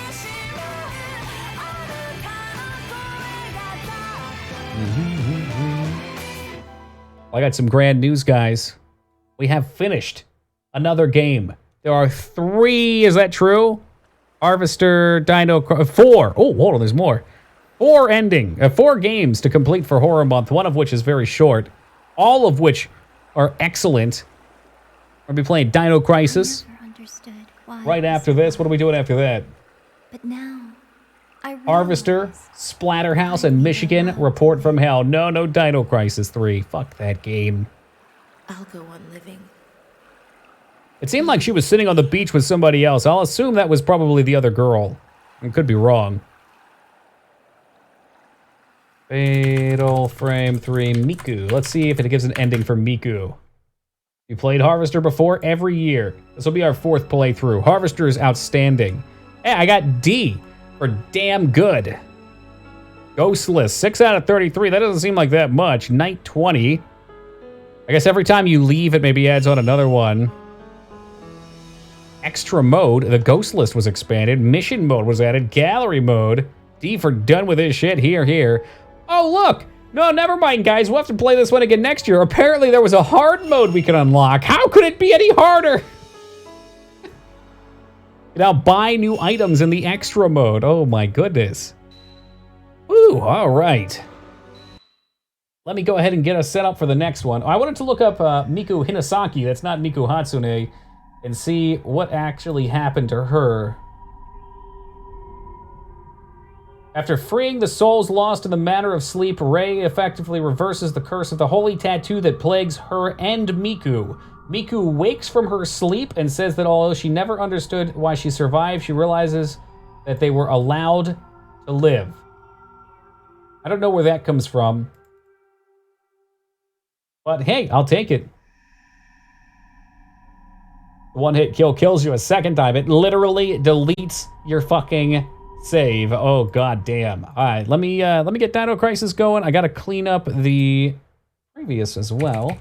I got some grand news, guys. We have finished another game. There are 3, is that true? Harvester, Dino, 4. Oh, hold on, there's more. 4 games to complete for Horror Month, one of which is very short. All of which are excellent. We'll be playing Dino Crisis. Right after this, what are we doing after that? But now, Harvester, Splatterhouse, and Michigan Report from Hell. No Dino Crisis 3. Fuck that game. I'll go on living. It seemed like she was sitting on the beach with somebody else. I'll assume that was probably the other girl. I could be wrong. Fatal Frame 3 Miku. Let's see if it gives an ending for Miku. We played Harvester before every year. This will be our 4th playthrough. Harvester is outstanding. Hey, I got D for damn good. Ghostless, 6 out of 33. That doesn't seem like that much. Night 20. I guess every time you leave, it maybe adds on another one. Extra mode. The ghost list was expanded. Mission mode was added. Gallery mode. D for done with this shit. Here. Oh, look. No, never mind, guys. We'll have to play this one again next year. Apparently, there was a hard mode we could unlock. How could it be any harder? Now buy new items in the extra mode. Oh, my goodness. Woo, all right. Let me go ahead and get us set up for the next one. I wanted to look up Miku Hinasaki, that's not Miku Hatsune, and see what actually happened to her. After freeing the souls lost in the matter of sleep, Rei effectively reverses the curse of the holy tattoo that plagues her and Miku. Miku wakes from her sleep and says that although she never understood why she survived, she realizes that they were allowed to live. I don't know where that comes from. But hey, I'll take it. The one-hit kill kills you a second time. It literally deletes your fucking save. Oh, god damn. All right, let me get Dino Crisis going. I gotta clean up the previous as well.